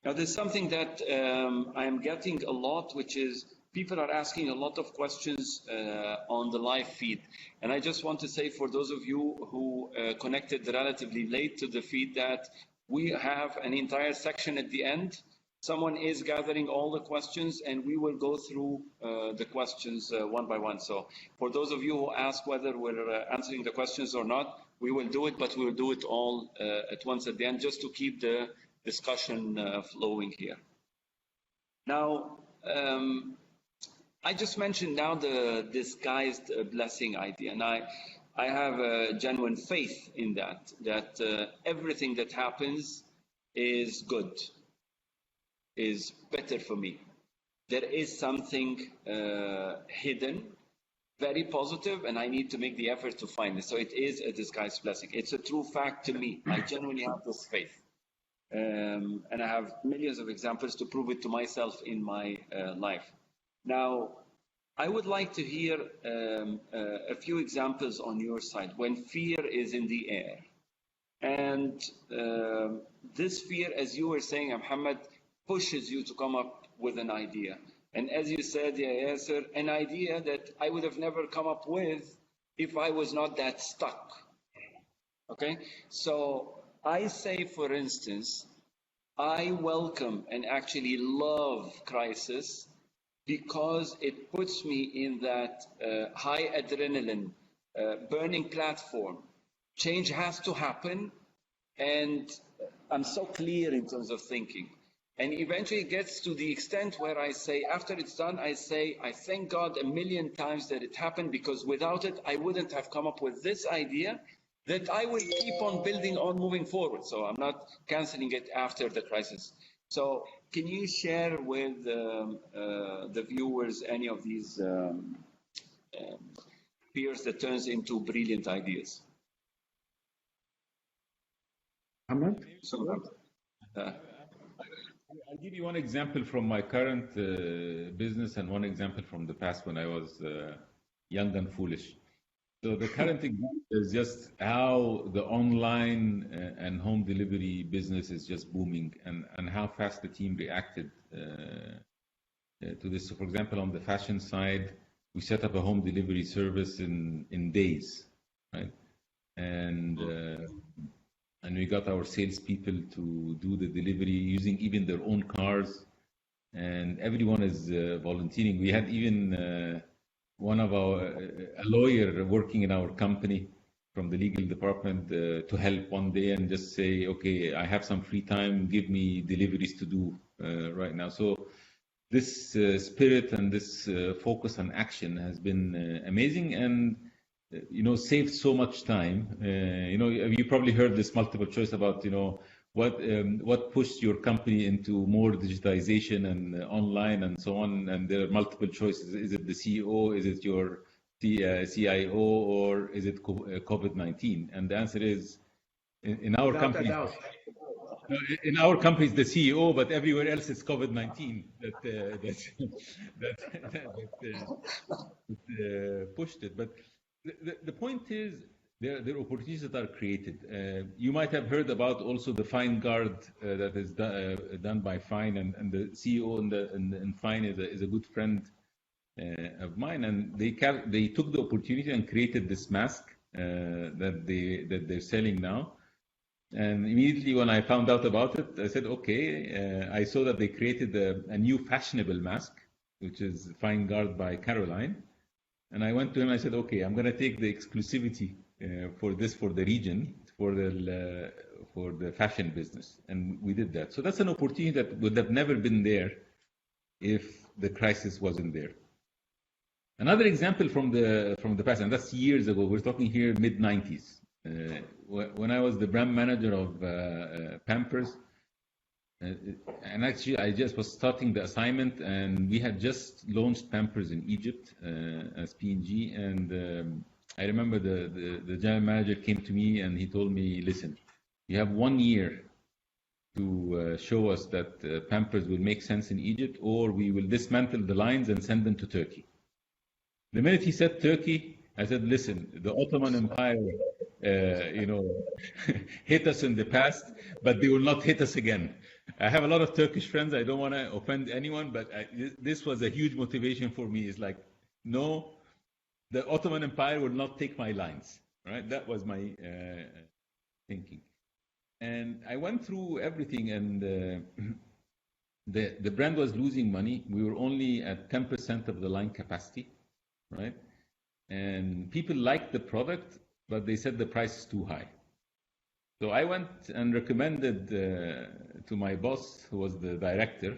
Now, there's something that I am getting a lot, which is people are asking a lot of questions on the live feed. And I just want to say for those of you who connected relatively late to the feed that we have an entire section at the end. Someone is gathering all the questions, and we will go through the questions one by one. So for those of you who ask whether we're answering the questions or not, we will do it, but we will do it all at once at the end, just to keep the discussion flowing here. Now, I just mentioned now the disguised blessing idea, and I have a genuine faith in that everything that happens is good, is better for me. There is something hidden, very positive, and I need to make the effort to find it. So it is a disguised blessing. It's a true fact to me. I genuinely have this faith. And I have millions of examples to prove it to myself in my life. Now, I would like to hear a few examples on your side when fear is in the air. And this fear, as you were saying, Mohamed, pushes you to come up with an idea. And as you said, Yasser, an idea that I would have never come up with if I was not that stuck. Okay? So I say, for instance, I welcome and actually love crisis because it puts me in that high adrenaline, burning platform. Change has to happen, and I'm so clear in terms of thinking. And eventually it gets to the extent where I say, after it's done, I say, I thank God a million times that it happened, because without it, I wouldn't have come up with this idea that I will keep on building on moving forward. So I'm not canceling it after the crisis. So can you share with the viewers any of these fears that turns into brilliant ideas? Mohamed? I'll give you one example from my current business and one example from the past when I was young and foolish. So the current example is just how the online and home delivery business is just booming, and how fast the team reacted to this. So for example, on the fashion side, we set up a home delivery service in days, right? And we got our salespeople to do the delivery using even their own cars, and everyone is volunteering. We had even one of a lawyer working in our company from the legal department to help one day and just say, okay, I have some free time, give me deliveries to do right now. So this spirit and this focus on action has been amazing, and saved so much time. You probably heard this multiple choice about, what pushed your company into more digitization and online and so on. And there are multiple choices. Is it the CEO? Is it your CIO? Or is it COVID-19? And the answer is, in our company, it's the CEO, but everywhere else it's COVID-19 that pushed it. But the point is, there are opportunities that are created. You might have heard about also the Fine Guard that is done by Fine, and the CEO in Fine is a good friend of mine, and they took the opportunity and created this mask that they're selling now. And immediately when I found out about it, I said, okay. I saw that they created a new fashionable mask, which is Fine Guard by Caroline. And I went to him, I said, okay, I'm going to take the exclusivity for the region, for the fashion business. And we did that. So that's an opportunity that would have never been there if the crisis wasn't there. Another example from the past, and that's years ago, we're talking here mid-90s. When I was the brand manager of Pampers, and actually I just was starting the assignment, and we had just launched Pampers in Egypt as P&G, and I remember the general manager came to me and he told me, listen, you have 1 year to show us that Pampers will make sense in Egypt, or we will dismantle the lines and send them to Turkey. The minute he said Turkey, I said, listen, the Ottoman Empire hit us in the past, but they will not hit us again. I have a lot of Turkish friends. I don't want to offend anyone, but this was a huge motivation for me. It's like, no, the Ottoman Empire will not take my lines. Right? That was my thinking. And I went through everything, and the brand was losing money. We were only at 10% of the line capacity, right? And people liked the product, but they said the price is too high. So I went and recommended to my boss, who was the director,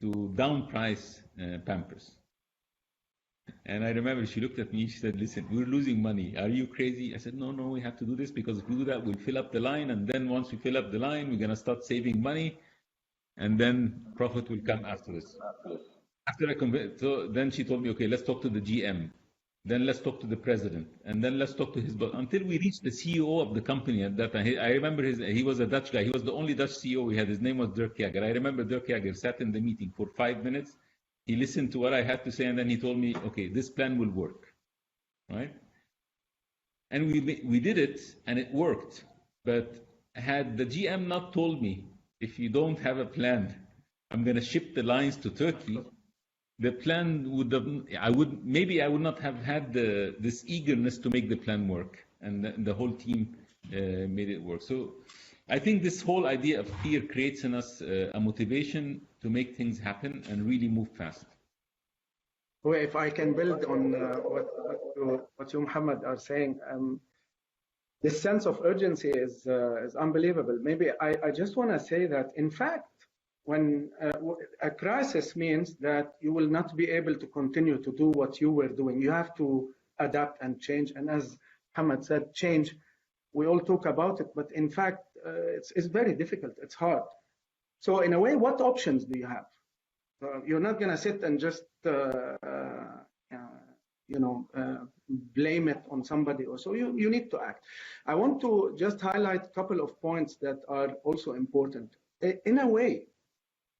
to down price Pampers. And I remember she looked at me, she said, listen, we're losing money. Are you crazy? I said, no, we have to do this, because if we do that, we'll fill up the line. And then once we fill up the line, we're going to start saving money. And then profit will come after this. So then she told me, okay, let's talk to the GM. Then let's talk to the president, and then let's talk to his boss, until we reached the CEO of the company at that time. I remember he was a Dutch guy. He was the only Dutch CEO we had. His name was Dirk Jager. I remember Dirk Jager sat in the meeting for 5 minutes. He listened to what I had to say, and then he told me, okay, this plan will work, right? And we did it, and it worked. But had the GM not told me, if you don't have a plan, I'm going to ship the lines to Turkey, the plan would have, I would not have had this eagerness to make the plan work, and the whole team made it work. So I think this whole idea of fear creates in us a motivation to make things happen and really move fast. Well, if I can build on what you, Mohammed, are saying, this sense of urgency is unbelievable. Maybe I just want to say that, in fact, when a crisis means that you will not be able to continue to do what you were doing. You have to adapt and change. And as Mohamed said, change, we all talk about it, but in fact, it's very difficult. It's hard. So in a way, what options do you have? You're not going to sit and just, blame it on somebody or so. You need to act. I want to just highlight a couple of points that are also important. In a way,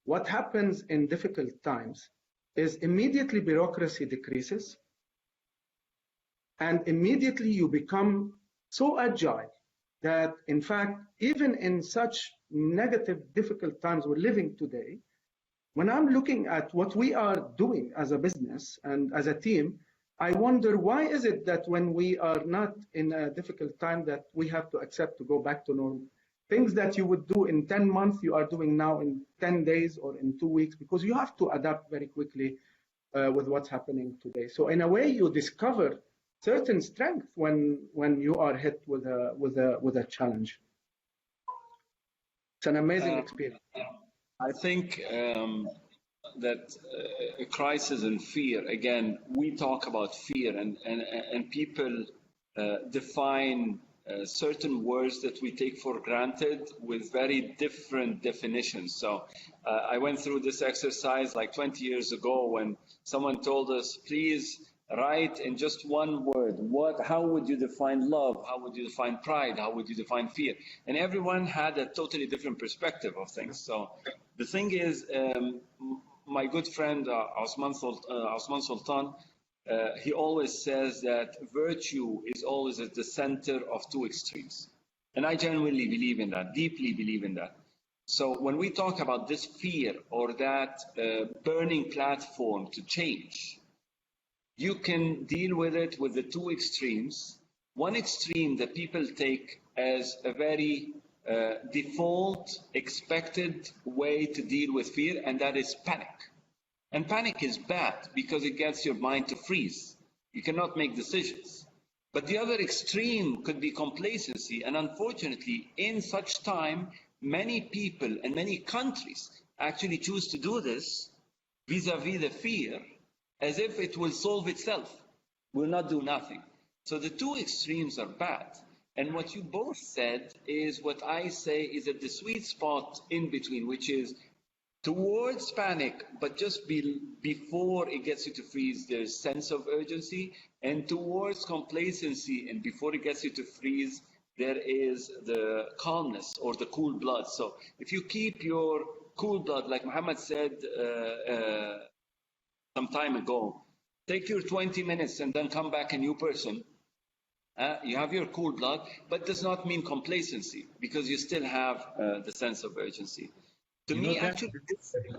what happens in difficult times is immediately bureaucracy decreases, and immediately you become so agile that, in fact, even in such negative, difficult times we're living today, when I'm looking at what we are doing as a business and as a team, I wonder, why is it that when we are not in a difficult time that we have to accept to go back to normal? Things that you would do in 10 months, you are doing now in 10 days or in 2 weeks, because you have to adapt very quickly with what's happening today. So in a way, you discover certain strength when you are hit with a challenge. It's an amazing experience. I think that a crisis and fear, again, we talk about fear, and people define certain words that we take for granted with very different definitions. So I went through this exercise like 20 years ago when someone told us, please write in just one word. How would you define love? How would you define pride? How would you define fear? And everyone had a totally different perspective of things. So the thing is, my good friend Osman Sultan, he always says that virtue is always at the center of two extremes. And I genuinely believe in that, deeply believe in that. So when we talk about this fear or that burning platform to change, you can deal with it with the two extremes. One extreme that people take as a very default, expected way to deal with fear, and that is panic. And panic is bad because it gets your mind to freeze. You cannot make decisions. But the other extreme could be complacency. And unfortunately, in such time, many people and many countries actually choose to do this vis-a-vis the fear, as if it will solve itself, will not do nothing. So the two extremes are bad. And what you both said is what I say is at the sweet spot in between, which is towards panic, but just before it gets you to freeze, there's sense of urgency. And towards complacency, and before it gets you to freeze, there is the calmness or the cool blood. So if you keep your cool blood, like Mohamed said some time ago, take your 20 minutes and then come back a new person. You have your cool blood, but does not mean complacency, because you still have the sense of urgency. To me, actually,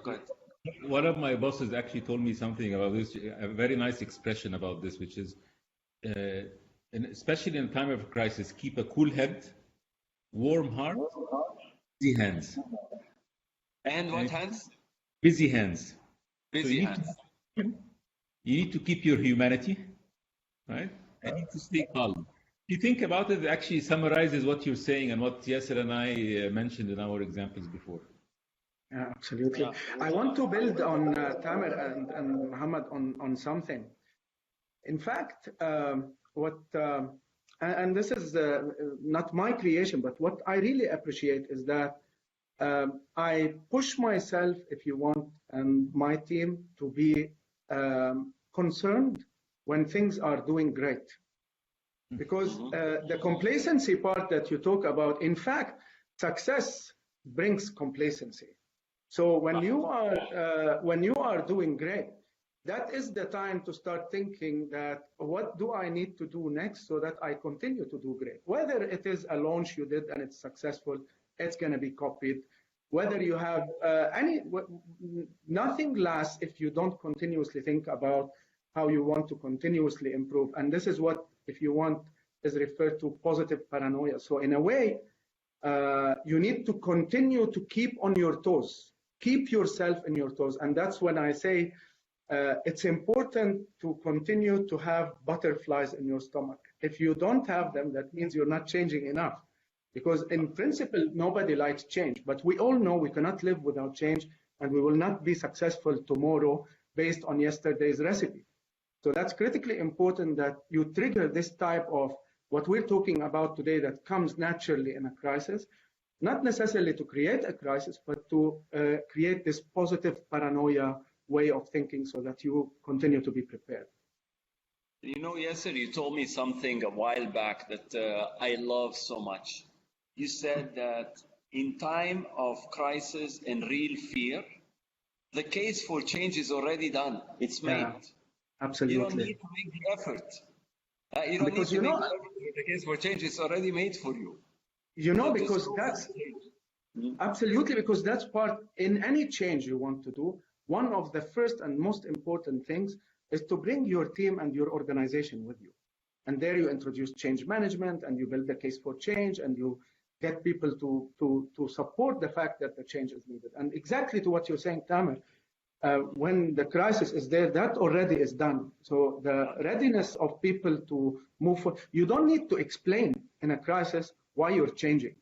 go ahead. One of my bosses actually told me something about this, a very nice expression about this, which is, and especially in a time of crisis, keep a cool head, warm heart, busy hands. And what hands? Busy hands. Busy hands. You need to keep your humanity, right? And you need to stay calm. If you think about it, it actually summarizes what you're saying and what Yasser and I mentioned in our examples before. Yeah, absolutely. Yeah. I want to build on Tamer and Mohamed on something. In fact, and this is not my creation, but what I really appreciate is that I push myself, if you want, and my team to be concerned when things are doing great. Because the complacency part that you talk about, in fact, success brings complacency. So when you are doing great, that is the time to start thinking that what do I need to do next so that I continue to do great? Whether it is a launch you did and it's successful, it's going to be copied. Whether you have nothing lasts if you don't continuously think about how you want to continuously improve. And this is what, if you want, is referred to positive paranoia. So in a way, you need to continue to keep on your toes, keep yourself in your toes. And that's when I say it's important to continue to have butterflies in your stomach. If you don't have them, that means you're not changing enough. Because in principle, nobody likes change, but we all know we cannot live without change, and we will not be successful tomorrow based on yesterday's recipe. So that's critically important that you trigger this type of what we're talking about today that comes naturally in a crisis, not necessarily to create a crisis, but to create this positive paranoia way of thinking so that you continue to be prepared. You know, Yasser, you told me something a while back that I love so much. You said that in time of crisis and real fear, the case for change is already done. It's made. Yeah, absolutely. You don't need to make the effort. You don't because need to make the effort. The case for change is already made for you. You know, because that's absolutely, because that's part in any change you want to do. One of the first and most important things is to bring your team and your organization with you. And there you introduce change management, and you build the case for change, and you get people to support the fact that the change is needed. And exactly to what you're saying, Tamer, when the crisis is there, that already is done. So the readiness of people to move forward, you don't need to explain in a crisis why you're changing.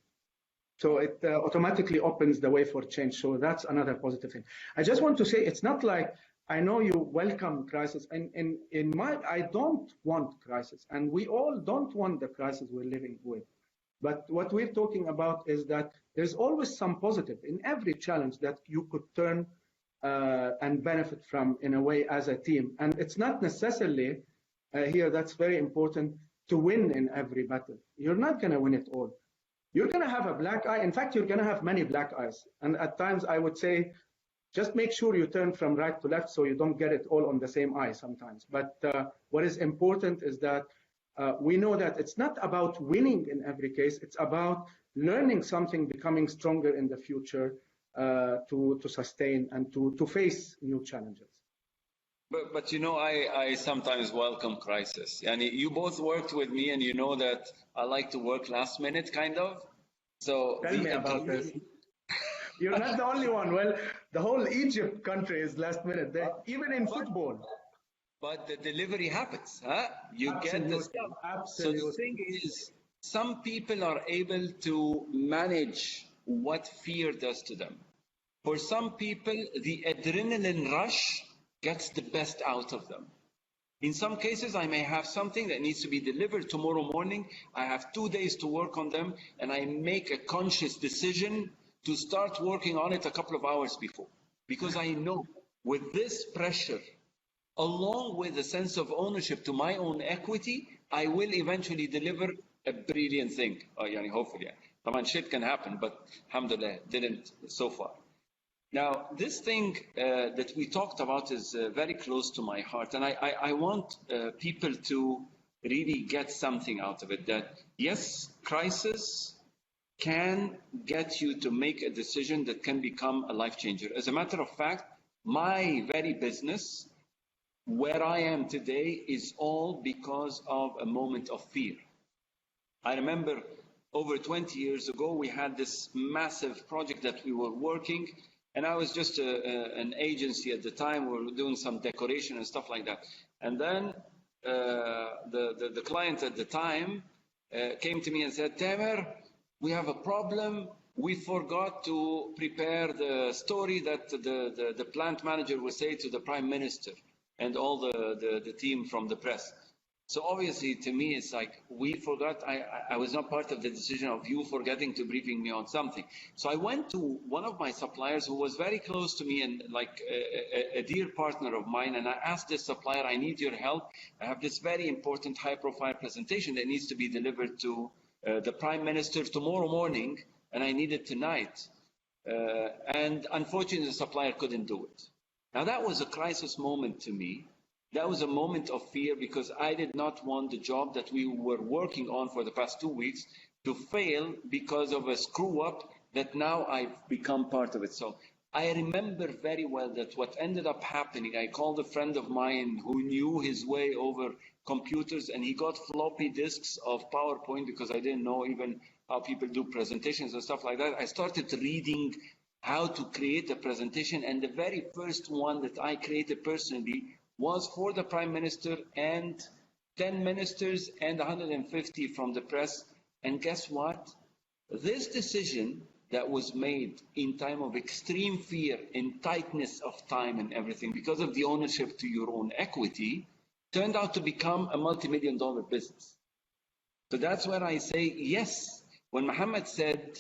So it automatically opens the way for change. So that's another positive thing. I just want to say, it's not like, I know you welcome crisis. I don't want crisis. And we all don't want the crisis we're living with. But what we're talking about is that there's always some positive in every challenge that you could turn and benefit from in a way as a team. And it's not necessarily, here that's very important, to win in every battle. You're not going to win it all. You're going to have a black eye. In fact, you're going to have many black eyes. And at times I would say, just make sure you turn from right to left so you don't get it all on the same eye sometimes. But what is important is that we know that it's not about winning in every case. It's about learning something, becoming stronger in the future to sustain and to face new challenges. But you know, I sometimes welcome crisis. And you both worked with me, and you know that I like to work last minute, kind of. So tell me about this. You're not the only one. Well, the whole Egypt country is last minute, even in football. But the delivery happens, huh? You get the stuff. Absolutely. So the thing is, some people are able to manage what fear does to them. For some people, the adrenaline rush gets the best out of them. In some cases, I may have something that needs to be delivered tomorrow morning. I have 2 days to work on them, and I make a conscious decision to start working on it a couple of hours before. Because I know with this pressure, along with a sense of ownership to my own equity, I will eventually deliver a brilliant thing. Hopefully. Shit can happen, but alhamdulillah, didn't so far. Now, this thing that we talked about is very close to my heart, and I want people to really get something out of it, that yes, crisis can get you to make a decision that can become a life changer. As a matter of fact, my very business, where I am today, is all because of a moment of fear. I remember over 20 years ago, we had this massive project that we were working, and I was just an agency at the time. We were doing some decoration and stuff like that. And then the client at the time came to me and said, Tamer, we have a problem. We forgot to prepare the story that the plant manager will say to the Prime Minister and all the team from the press. So obviously, to me, it's like, we forgot. I was not part of the decision of you forgetting to briefing me on something. So I went to one of my suppliers who was very close to me and like a dear partner of mine. And I asked this supplier, I need your help. I have this very important high-profile presentation that needs to be delivered to the Prime Minister tomorrow morning, and I need it tonight. And unfortunately, the supplier couldn't do it. Now, that was a crisis moment to me. That was a moment of fear because I did not want the job that we were working on for the past 2 weeks to fail because of a screw up that now I've become part of it. So I remember very well that what ended up happening, I called a friend of mine who knew his way over computers, and he got floppy disks of PowerPoint because I didn't know even how people do presentations and stuff like that. I started reading how to create a presentation, and the very first one that I created personally was for the Prime Minister and 10 ministers and 150 from the press. And guess what? This decision that was made in time of extreme fear, in tightness of time and everything, because of the ownership to your own equity, turned out to become a multi-million-dollar business. So that's where I say, yes, when Mohamed said,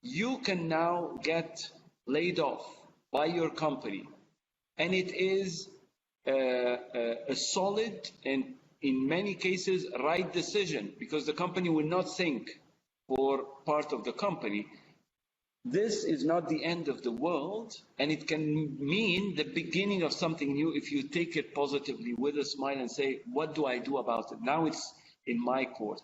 you can now get laid off by your company, and it is a solid and in many cases right decision, because the company will not think for part of the company. This is not the end of the world, and it can mean the beginning of something new if you take it positively with a smile and say, what do I do about it? Now it's in my court.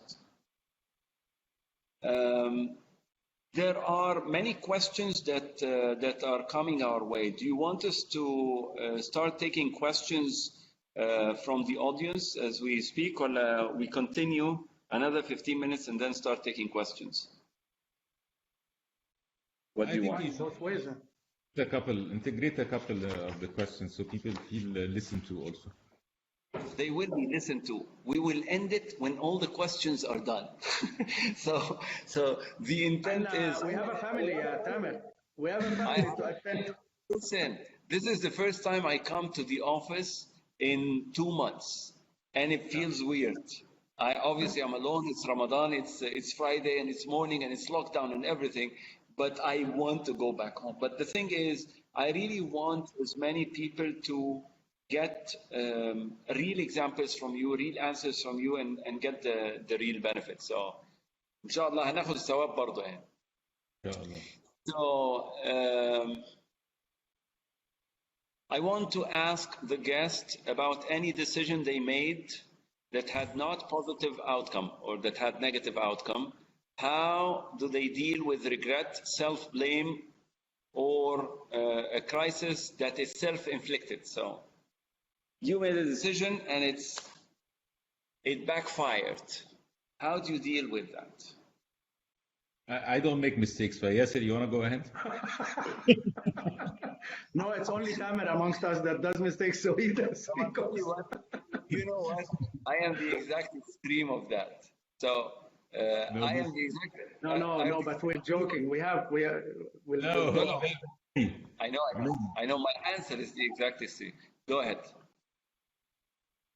There are many questions that are coming our way. Do you want us to start taking questions from the audience as we speak, or we continue another 15 minutes and then start taking questions? What do you want? Both ways. Integrate a couple of the questions so people feel listened to also. They will be listened to. We will end it when all the questions are done. so the intent is... We have a family, Tamer. We have a family to attend. Listen, this is the first time I come to the office in 2 months, and it feels weird. Obviously, I'm alone. It's Ramadan. It's Friday, and it's morning, and it's lockdown and everything. But I want to go back home. But the thing is, I really want as many people to get real examples from you, real answers from you, and get the real benefits. So, inshallah, هناخد الثواب برضه يعني. So, I want to ask the guest about any decision they made that had not positive outcome or that had negative outcome. How do they deal with regret, self-blame, or a crisis that is self-inflicted? So, you made a decision and it backfired. How do you deal with that? I don't make mistakes. But Yasser, you want to go ahead? No, it's only Tamer amongst us that does mistakes, so he does. You know what? I am the exact extreme of that. So I am the exact. No, but we're joking. We'll no. I know. My answer is the exact extreme. Go ahead.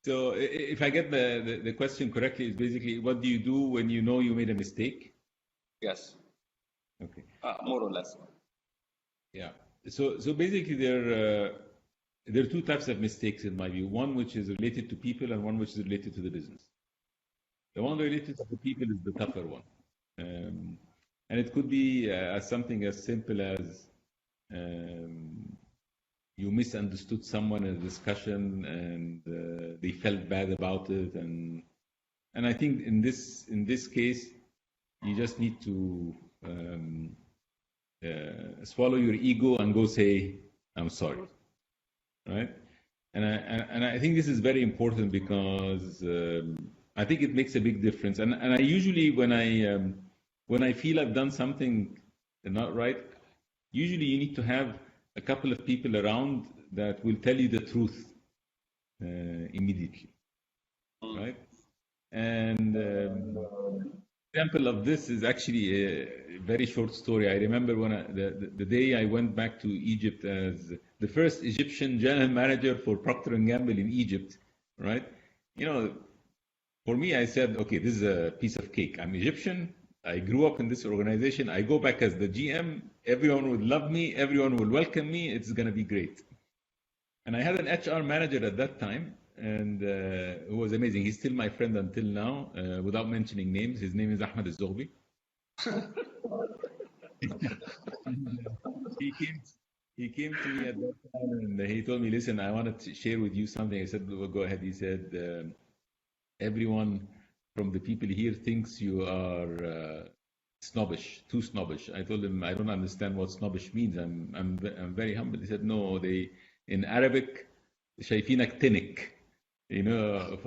So if I get the question correctly, it's basically, what do you do when you know you made a mistake? Yes. Okay. More or less. Yeah. So basically there are two types of mistakes in my view. One which is related to people and one which is related to the business. The one related to the people is the tougher one. And it could be something as simple as you misunderstood someone in a discussion and they felt bad about it, and I think in this case you just need to swallow your ego and go say I'm sorry, right? And I think this is very important because I think it makes a big difference. And I usually when I feel I've done something not right, usually you need to have a couple of people around that will tell you the truth immediately, right? And example of this is actually a very short story. I remember when the day I went back to Egypt as the first Egyptian general manager for Procter & Gamble in Egypt, right? You know, for me, I said, okay, this is a piece of cake. I'm Egyptian. I grew up in this organization. I go back as the GM. Everyone would love me. Everyone will welcome me. It's going to be great. And I had an HR manager at that time, and it was amazing. He's still my friend until now, without mentioning names. His name is Ahmed al-Zoghbi. He came to me at that time, and he told me, listen, I wanted to share with you something. I said, well, go ahead. He said, everyone from the people here thinks you are snobbish, too snobbish. I told him I don't understand what snobbish means. I'm very humble. He said, no, in Arabic, شايفينك تنك. You know,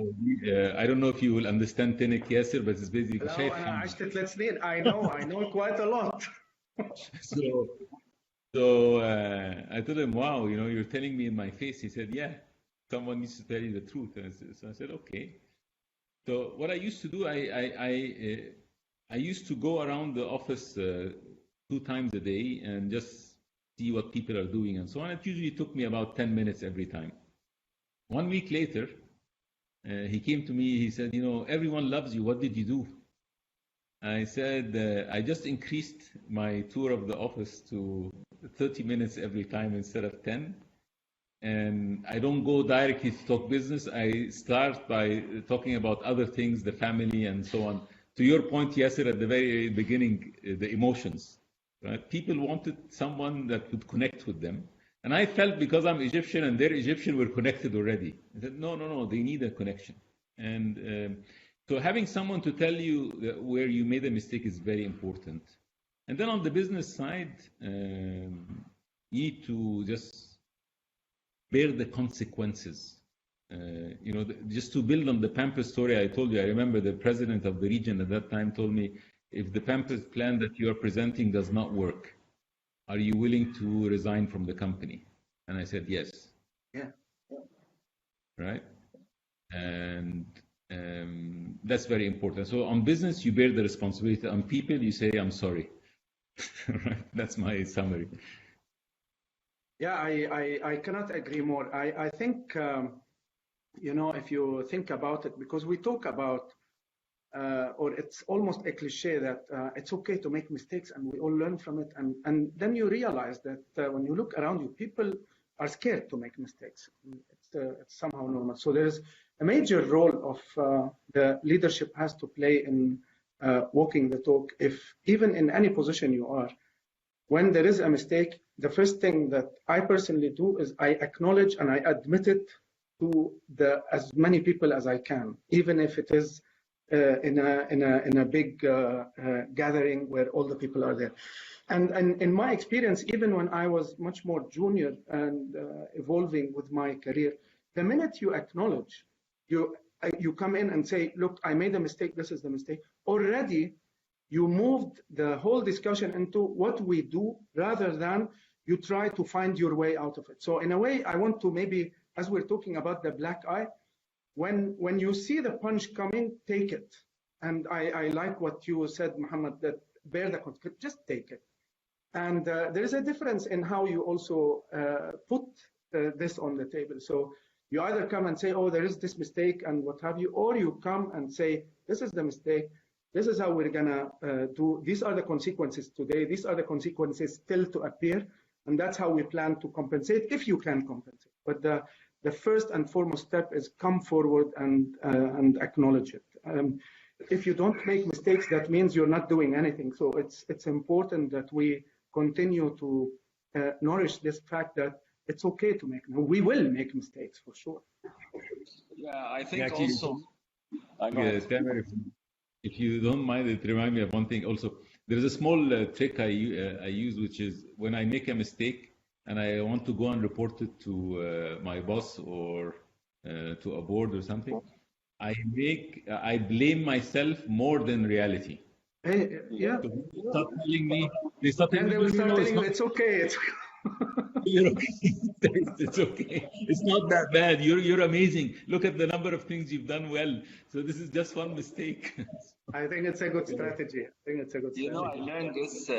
I don't know if you will understand تنك Yasser, but it's basically شايف. أنا عشت 3 سنين. I know quite a lot. So I told him, wow, you know, you're telling me in my face. He said, yeah, someone needs to tell you the truth. And so I said, okay. So what I used to do, I used to go around the office 2 times a day and just see what people are doing and so on. It usually took me about 10 minutes every time. 1 week later, he came to me, he said, everyone loves you, what did you do? I said, I just increased my tour of the office to 30 minutes every time instead of 10. And I don't go directly to talk business. I start by talking about other things, the family and so on. To your point, Yasser, at the very beginning, the emotions, right? People wanted someone that would connect with them. And I felt because I'm Egyptian and they're Egyptian, we're connected already. I said, no, they need a connection. And so having someone to tell you where you made a mistake is very important. And then on the business side, you need to just bear the consequences. Just to build on the Pampers story I told you, I remember the president of the region at that time told me, if the Pampers plan that you are presenting does not work, are you willing to resign from the company? And I said, yes. Yeah. Right? And that's very important. So on business, you bear the responsibility. On people, you say, I'm sorry. Right? That's my summary. Yeah, I cannot agree more. I think, if you think about it, because we talk about, or it's almost a cliche that it's okay to make mistakes and we all learn from it. And then you realize that when you look around you, people are scared to make mistakes. It's somehow normal. So there's a major role of the leadership has to play in walking the talk. If even in any position you are, when there is a mistake, the first thing that I personally do is I acknowledge and I admit it to as many people as I can, even if it is in a big gathering where all the people are there. And in my experience, even when I was much more junior and evolving with my career, the minute you acknowledge, you come in and say, look, I made a mistake, this is the mistake, already you moved the whole discussion into what we do rather than you try to find your way out of it. So in a way, I want to maybe, as we're talking about the black eye, when you see the punch coming, take it. And I like what you said, Mohammed, that bear the consequence, just take it. And there is a difference in how you also put this on the table. So you either come and say, oh, there is this mistake and what have you, or you come and say, this is the mistake. This is how we're gonna do. These are the consequences today. These are the consequences still to appear. And that's how we plan to compensate, if you can compensate. But the first and foremost step is come forward and acknowledge it. If you don't make mistakes, that means you're not doing anything. So it's important that we continue to nourish this fact that it's okay to make. We will make mistakes for sure. Yeah, I think actually, also. Tamer, if you don't mind, it reminds me of one thing also. There's a small trick I use, which is when I make a mistake and I want to go and report it to my boss or to a board or something, I blame myself more than reality. Hey, yeah. So they start telling me, and they will start telling you, it's okay. You're okay. It's okay. It's not that bad. You're amazing. Look at the number of things you've done well. So this is just one mistake. I think it's a good strategy. I learned this,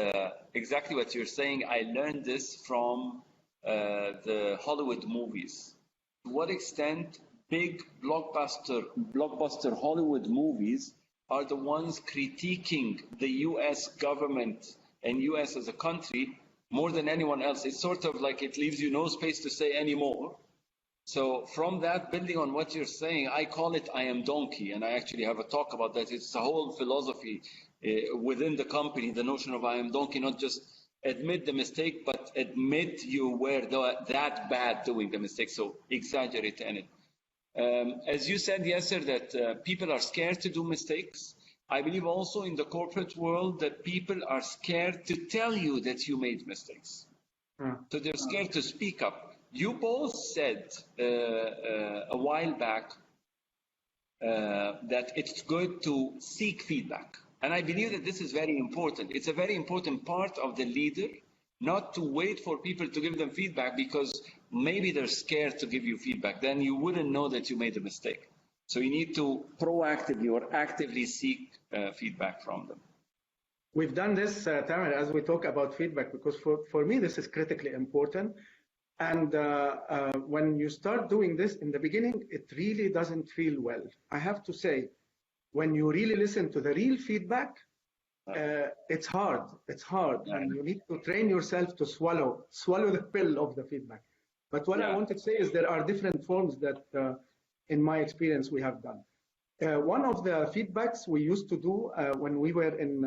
exactly what you're saying. I learned this from the Hollywood movies. To what extent big blockbuster Hollywood movies are the ones critiquing the US government and US as a country more than anyone else. It's sort of like it leaves you no space to say anymore. So from that, building on what you're saying, I call it I am donkey, and I actually have a talk about that. It's a whole philosophy within the company, the notion of I am donkey, not just admit the mistake, but admit you were that bad doing the mistake, so exaggerate in it. As you said, Yasser, that people are scared to do mistakes. I believe also in the corporate world that people are scared to tell you that you made mistakes. So they're scared to speak up. You both said a while back that it's good to seek feedback. And I believe that this is very important. It's a very important part of the leader, not to wait for people to give them feedback because maybe they're scared to give you feedback. Then you wouldn't know that you made a mistake. So you need to proactively or actively seek feedback from them. we've done this, Tamer, as we talk about feedback, because for me, this is critically important. And when you start doing this in the beginning, it really doesn't feel well. I have to say, when you really listen to the real feedback, it's hard. It's hard, and you need to train yourself to swallow the pill of the feedback. But what I want to say is there are different forms that, in my experience, we have done. One of the feedbacks we used to do when we were in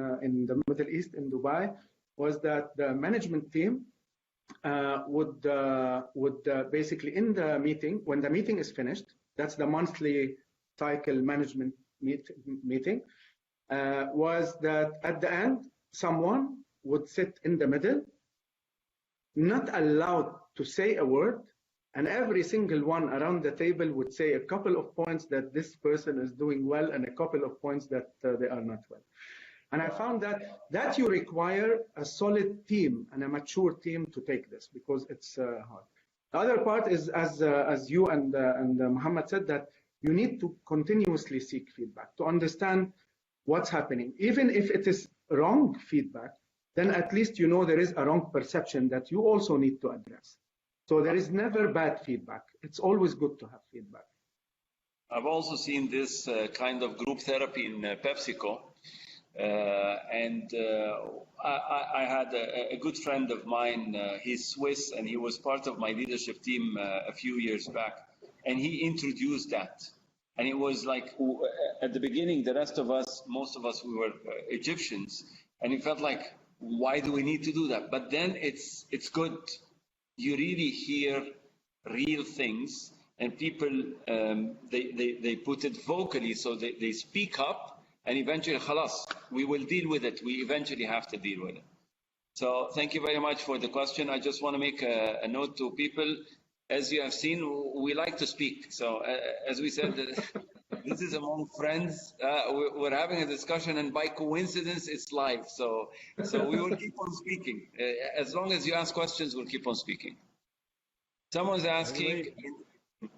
the Middle East, in Dubai, was that the management team would basically, in the meeting, when the meeting is finished, that's the monthly cycle management meeting, was that at the end, someone would sit in the middle, not allowed to say a word, and every single one around the table would say a couple of points that this person is doing well and a couple of points that they are not well. And I found that you require a solid team and a mature team to take this, because it's hard. The other part is, as you and Mohammed said, that you need to continuously seek feedback to understand what's happening. Even if it is wrong feedback, then at least you know there is a wrong perception that you also need to address. So there is never bad feedback. It's always good to have feedback. I've also seen this kind of group therapy in PepsiCo. I had a good friend of mine, he's Swiss, and he was part of my leadership team a few years back. And he introduced that. And it was like, at the beginning, the rest of us, most of us, we were Egyptians. And it felt like, why do we need to do that? But then it's good. You really hear real things, and people, they put it vocally, so they speak up, and eventually, khalas, we will deal with it. We eventually have to deal with it. So thank you very much for the question. I just want to make a note to people. As you have seen, we like to speak. So as we said, this is among friends. We're having a discussion, and by coincidence, it's live. So we will keep on speaking. As long as you ask questions, we'll keep on speaking. Someone's asking.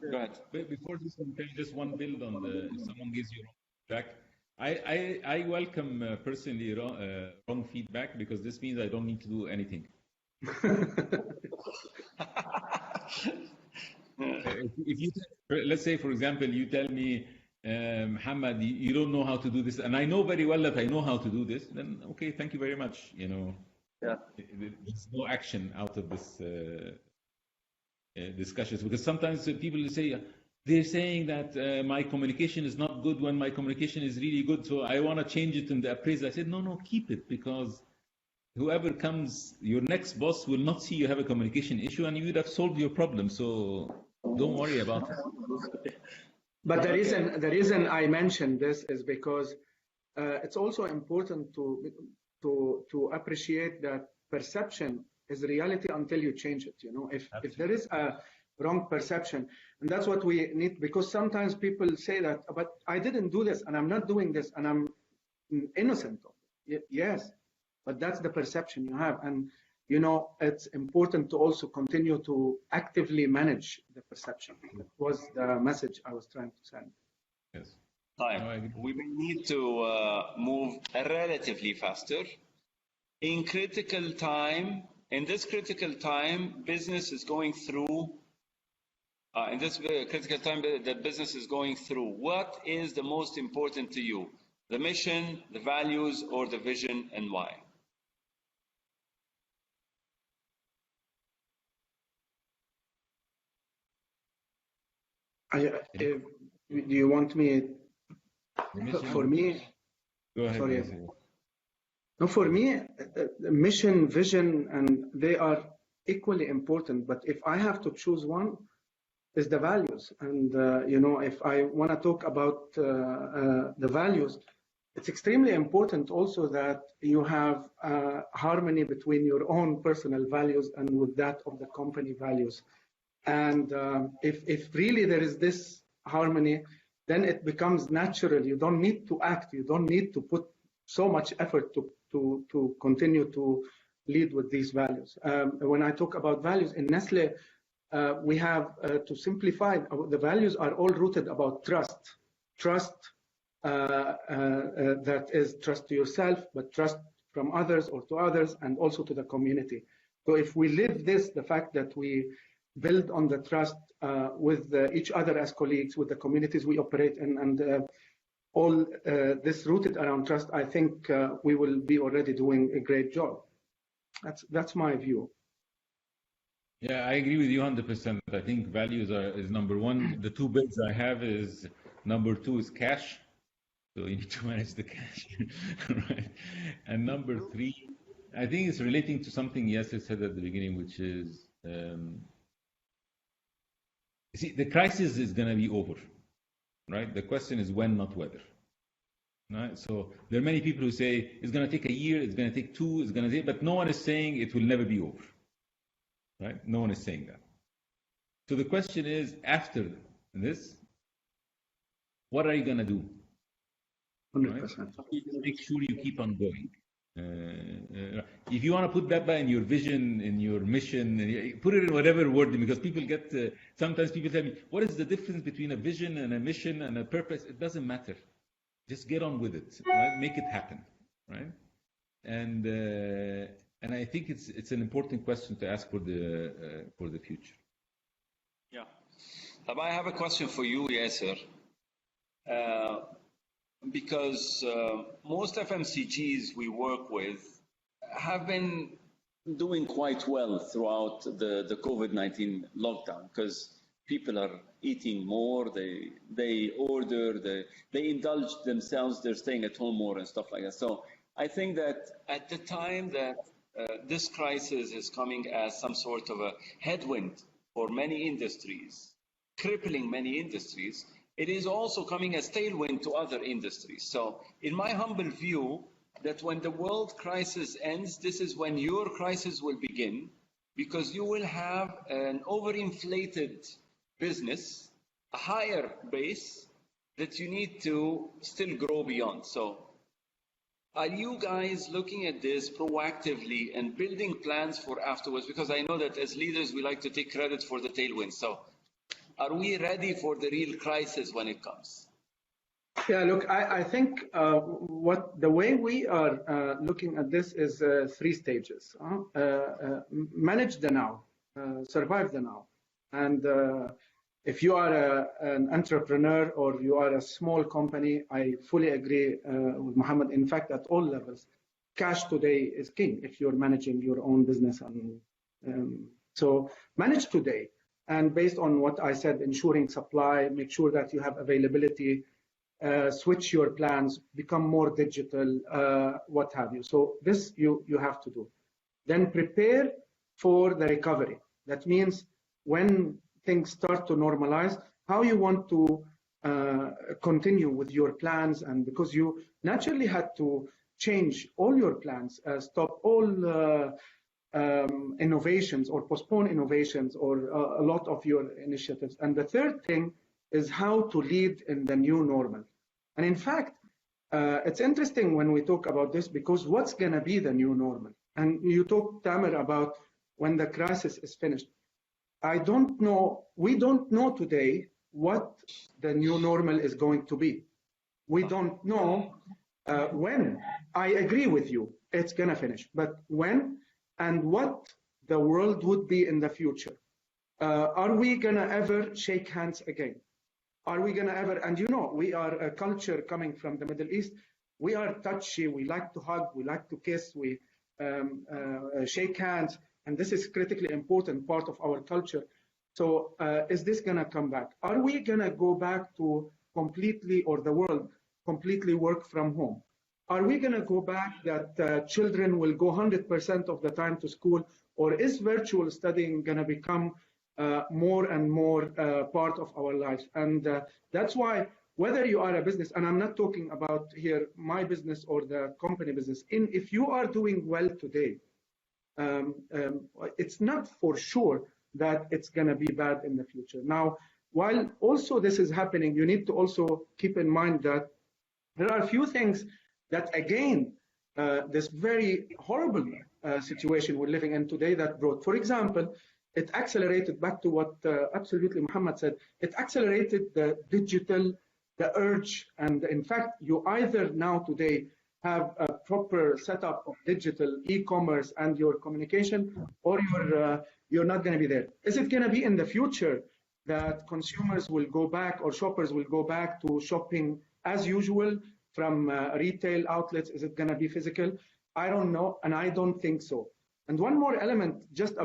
Go ahead. Before this one, just one build on if someone gives you wrong feedback. I welcome personally wrong feedback, because this means I don't need to do anything. If you, let's say, for example, you tell me, Muhammad, you don't know how to do this, and I know very well that I know how to do this, then okay, thank you very much. You know, there's no action out of this discussions, because sometimes people say they're saying that my communication is not good when my communication is really good, so I want to change it in the appraisal. I said, no, keep it, because whoever comes, your next boss will not see you have a communication issue, and you would have solved your problem. So don't worry about it. But the reason I mentioned this is because it's also important to appreciate that perception is reality until you change it. You know, if there is a wrong perception, and that's what we need, because sometimes people say that, but I didn't do this, and I'm not doing this, and I'm innocent of it. Yes. But that's the perception you have. And, you know, it's important to also continue to actively manage the perception. That was the message I was trying to send. Yes. We may need to move relatively faster. In this critical time, business is going through, what is the most important to you? The mission, the values, or the vision, and why? Do you want me? For me, go ahead. Sorry. No, for me, mission, vision, and they are equally important. But if I have to choose one, is the values. And you know, if I want to talk about the values, it's extremely important also that you have harmony between your own personal values and with that of the company values. And if really there is this harmony, then it becomes natural. You don't need to act. You don't need to put so much effort to continue to lead with these values. When I talk about values in Nestle, we have to simplify. The values are all rooted about trust. Trust that is trust to yourself, but trust from others or to others, and also to the community. So if we live this, the fact that we build on the trust with each other as colleagues, with the communities we operate in, and all this rooted around trust, I think we will be already doing a great job. That's my view. Yeah, I agree with you 100%. I think values is number one. The two bills I have is number two is cash. So you need to manage the cash, right? And number three, I think it's relating to something Yasser said at the beginning, which is, see, the crisis is going to be over, right? The question is when, not whether. Right? So there are many people who say it's going to take a year, it's going to take two, it's going to take, but no one is saying it will never be over. Right? No one is saying that. So the question is, after this, what are you going to do? 100%. Right? Make sure you keep on going. If you want to put that in your vision, in your mission, put it in whatever word, because people get, sometimes people tell me, what is the difference between a vision and a mission and a purpose? It doesn't matter. Just get on with it, right? Make it happen, right? And I think it's an important question to ask for the future. Yeah. I have a question for you, Yasser. Because most FMCGs we work with have been doing quite well throughout the COVID-19 lockdown, because people are eating more, they order, they indulge themselves, they're staying at home more and stuff like that. So I think that at the time that this crisis is coming as some sort of a headwind for many industries, crippling many industries, it is also coming as tailwind to other industries. So in my humble view, that when the world crisis ends, this is when your crisis will begin, because you will have an overinflated business, a higher base that you need to still grow beyond. So are you guys looking at this proactively and building plans for afterwards? Because I know that as leaders, we like to take credit for the tailwind. So are we ready for the real crisis when it comes? Yeah, look, I think the way we are looking at this is 3 stages. Manage the now, survive the now. And if you are an entrepreneur or you are a small company, I fully agree with Mohamed. In fact, at all levels, cash today is king if you're managing your own business. So manage today. And based on what I said, ensuring supply, make sure that you have availability, switch your plans, become more digital, what have you. So this you have to do. Then prepare for the recovery. That means when things start to normalize, how you want to continue with your plans, and because you naturally had to change all your plans, stop all innovations or postpone innovations or a lot of your initiatives. And the third thing is how to lead in the new normal. And in fact, it's interesting when we talk about this, because what's going to be the new normal? And you talked, Tamer, about when the crisis is finished. I don't know, we don't know today what the new normal is going to be. We don't know when. I agree with you, it's going to finish. But when and what the world would be in the future. Are we going to ever shake hands again? Are we going to ever, and you know, we are a culture coming from the Middle East. We are touchy, we like to hug, we like to kiss, we shake hands. And this is critically important part of our culture. So is this going to come back? Are we going to go back to completely, or the world completely work from home? Are we going to go back that children will go 100% of the time to school? Or is virtual studying going to become more and more part of our lives? And that's why whether you are a business, and I'm not talking about here my business or the company business, if you are doing well today, it's not for sure that it's going to be bad in the future. Now, while also this is happening, you need to also keep in mind that there are a few things that, again, this very horrible situation we're living in today that brought, for example, it accelerated back to what absolutely Mohamed said, it accelerated the digital, the urge, and in fact, you either now today have a proper setup of digital e-commerce and your communication, or you're not going to be there. Is it going to be in the future that consumers will go back or shoppers will go back to shopping as usual from retail outlets? Is it going to be physical? I don't know, and I don't think so. And one more element, just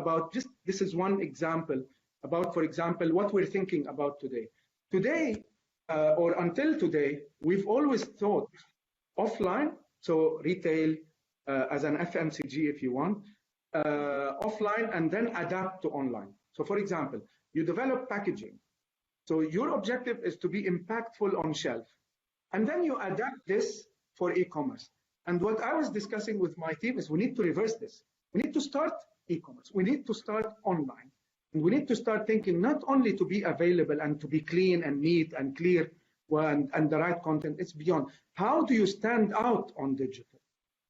this is one example about, for example, what we're thinking about today. Today, or until today, we've always thought offline, so retail as an FMCG if you want, offline, and then adapt to online. So for example, you develop packaging. So your objective is to be impactful on shelf. And then you adapt this for e-commerce. And what I was discussing with my team is we need to reverse this. We need to start e-commerce. We need to start online. And we need to start thinking not only to be available and to be clean and neat and clear and the right content, it's beyond. How do you stand out on digital?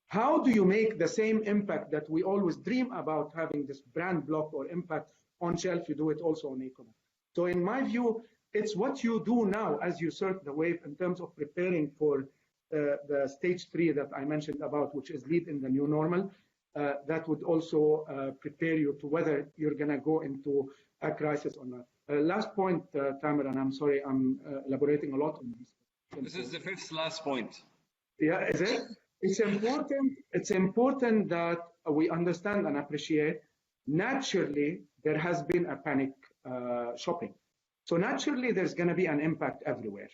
How do you make the same impact that we always dream about having this brand block or impact on shelf? You do it also on e-commerce. So in my view, it's what you do now as you surf the wave in terms of preparing for the stage 3 that I mentioned about, which is lead in the new normal. That would also prepare you to whether you're going to go into a crisis or not. Last point, Tamer, and I'm sorry, I'm elaborating a lot on this. This is the fifth last point. Yeah, is it? It's important that we understand and appreciate. Naturally, there has been a panic shopping. So naturally, there's going to be an impact everywhere.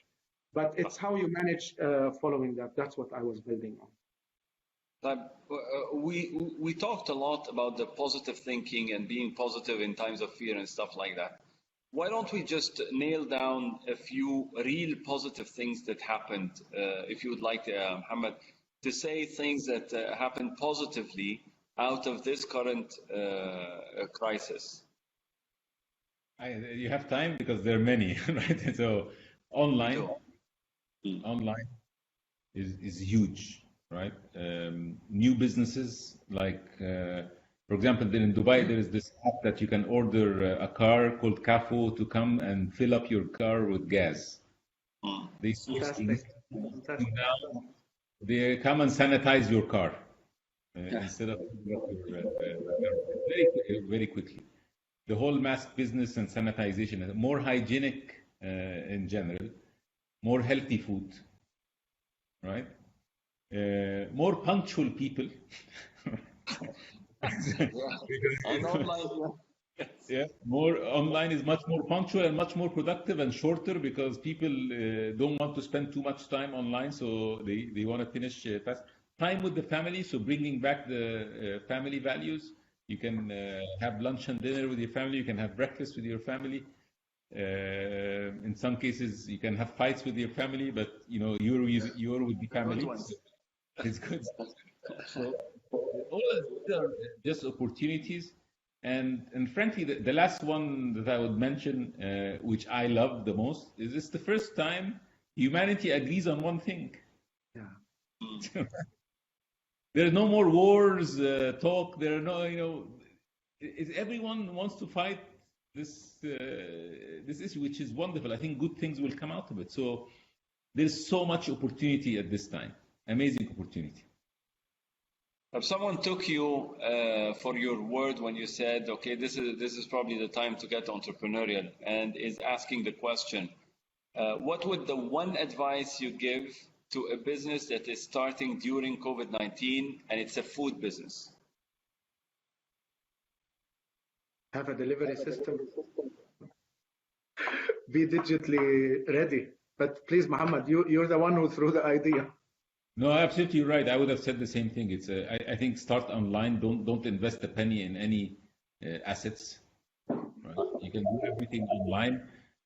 But it's how you manage following that. That's what I was building on. We talked a lot about the positive thinking and being positive in times of fear and stuff like that. Why don't we just nail down a few real positive things that happened? If you would like, Mohamed, to say things that happened positively out of this current crisis. You have time because there are many, right? So online is huge, right? New businesses like, for example, in Dubai, there is this app that you can order a car called Kafo to come and fill up your car with gas. They now they come and sanitize your car instead of very quickly. The whole mask business and sanitization, more hygienic in general, more healthy food, right? More punctual people. More online is much more punctual and much more productive and shorter because people don't want to spend too much time online, so they want to finish fast. Time with the family, so bringing back the family values. You can have lunch and dinner with your family. You can have breakfast with your family. In some cases, you can have fights with your family, but you're with the family. So it's good. So all of these are just opportunities. And frankly, the last one that I would mention, which I love the most, is this the first time humanity agrees on one thing. Yeah. There are no more wars talk. There are no, everyone wants to fight this issue, which is wonderful. I think good things will come out of it. So there's so much opportunity at this time. Amazing opportunity. If someone took you for your word when you said, okay, this is probably the time to get entrepreneurial, and is asking the question, what would the one advice you give to a business that is starting during COVID-19 and it's a food business? Have a delivery system. Be digitally ready. But please, Mohamed, you're the one who threw the idea. No, absolutely right. I would have said the same thing. It's I think start online. Don't invest a penny in any assets. Right? You can do everything online.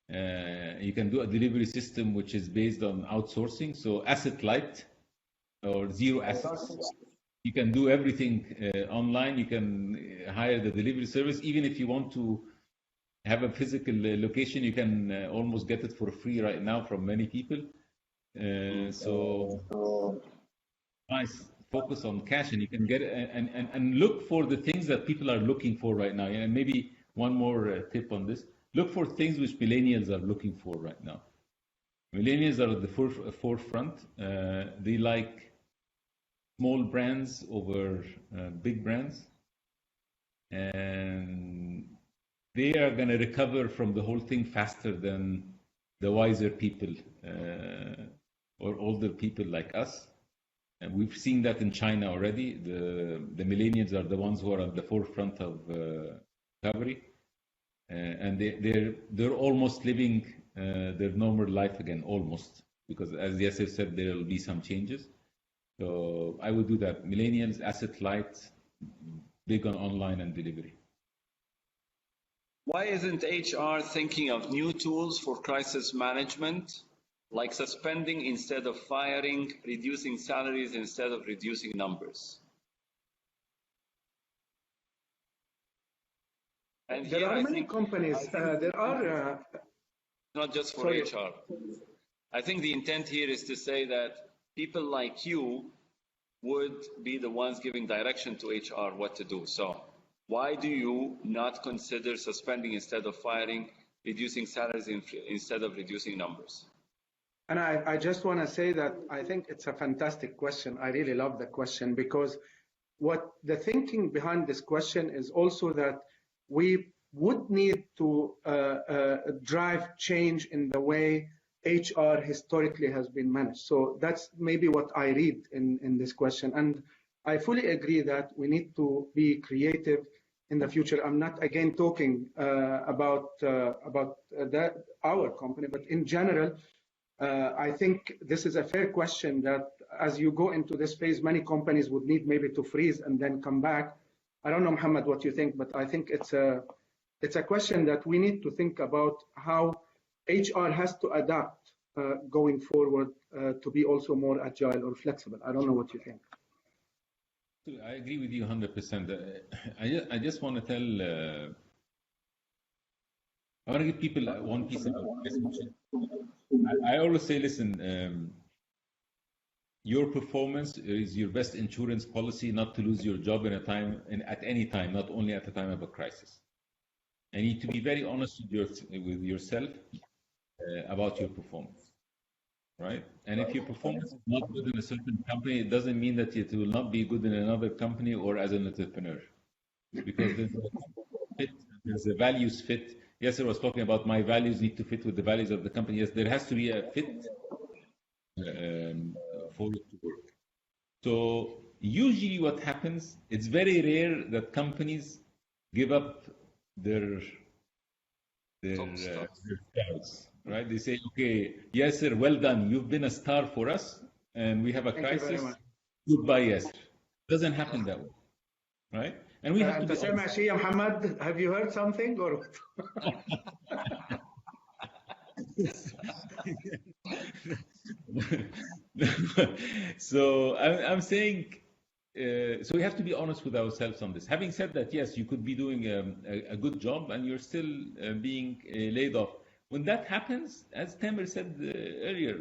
You can do a delivery system which is based on outsourcing, so asset light or zero assets. You can do everything online. You can hire the delivery service. Even if you want to have a physical location, you can almost get it for free right now from many people. So nice. Focus on cash, and you can get it, and look for the things that people are looking for right now. And maybe one more tip on this. Look for things which millennials are looking for right now. Millennials are at the forefront. They like small brands over big brands, and they are going to recover from the whole thing faster than the wiser people or older people like us. And we've seen that in China already. The millennials are the ones who are at the forefront of recovery, and they're almost living their normal life again, almost, because as Yasser said, there will be some changes. So I would do that. Millennials, asset light, big on online and delivery. Why isn't HR thinking of new tools for crisis management, like suspending instead of firing, reducing salaries instead of reducing numbers? And there are many companies. There are not just for HR. I think the intent here is to say that people like you would be the ones giving direction to HR what to do. So why do you not consider suspending instead of firing, reducing salaries instead of reducing numbers? And I just want to say that I think it's a fantastic question. I really love the question, because what the thinking behind this question is also that we would need to drive change in the way HR historically has been managed. So that's maybe what I read in this question. And I fully agree that we need to be creative in the future. I'm not again talking about our company, but in general, I think this is a fair question that as you go into this phase, many companies would need maybe to freeze and then come back. I don't know, Mohamed, what you think, but I think it's a question that we need to think about how HR has to adapt going forward to be also more agile or flexible. I don't know what you think. I agree with you 100%. I just want to tell, I want to give people one piece of advice. I always say, listen, your performance is your best insurance policy not to lose your job at any time, not only at the time of a crisis. And you need to be very honest with yourself about your performance, right? And if your performance is not good in a certain company, it doesn't mean that it will not be good in another company or as an entrepreneur, because there's a values fit. Yasser was talking about my values need to fit with the values of the company. Yes, there has to be a fit for it to work. So usually what happens, it's very rare that companies give up their stars, right? They say, okay, Yasser, well done. You've been a star for us and we have a crisis. Goodbye, Yasser. Doesn't happen that way, right? And we have to be honest. Mohamed, have you heard something? Or So I'm saying, so we have to be honest with ourselves on this. Having said that, yes, you could be doing a good job and you're still being laid off. When that happens, as Tamer said earlier,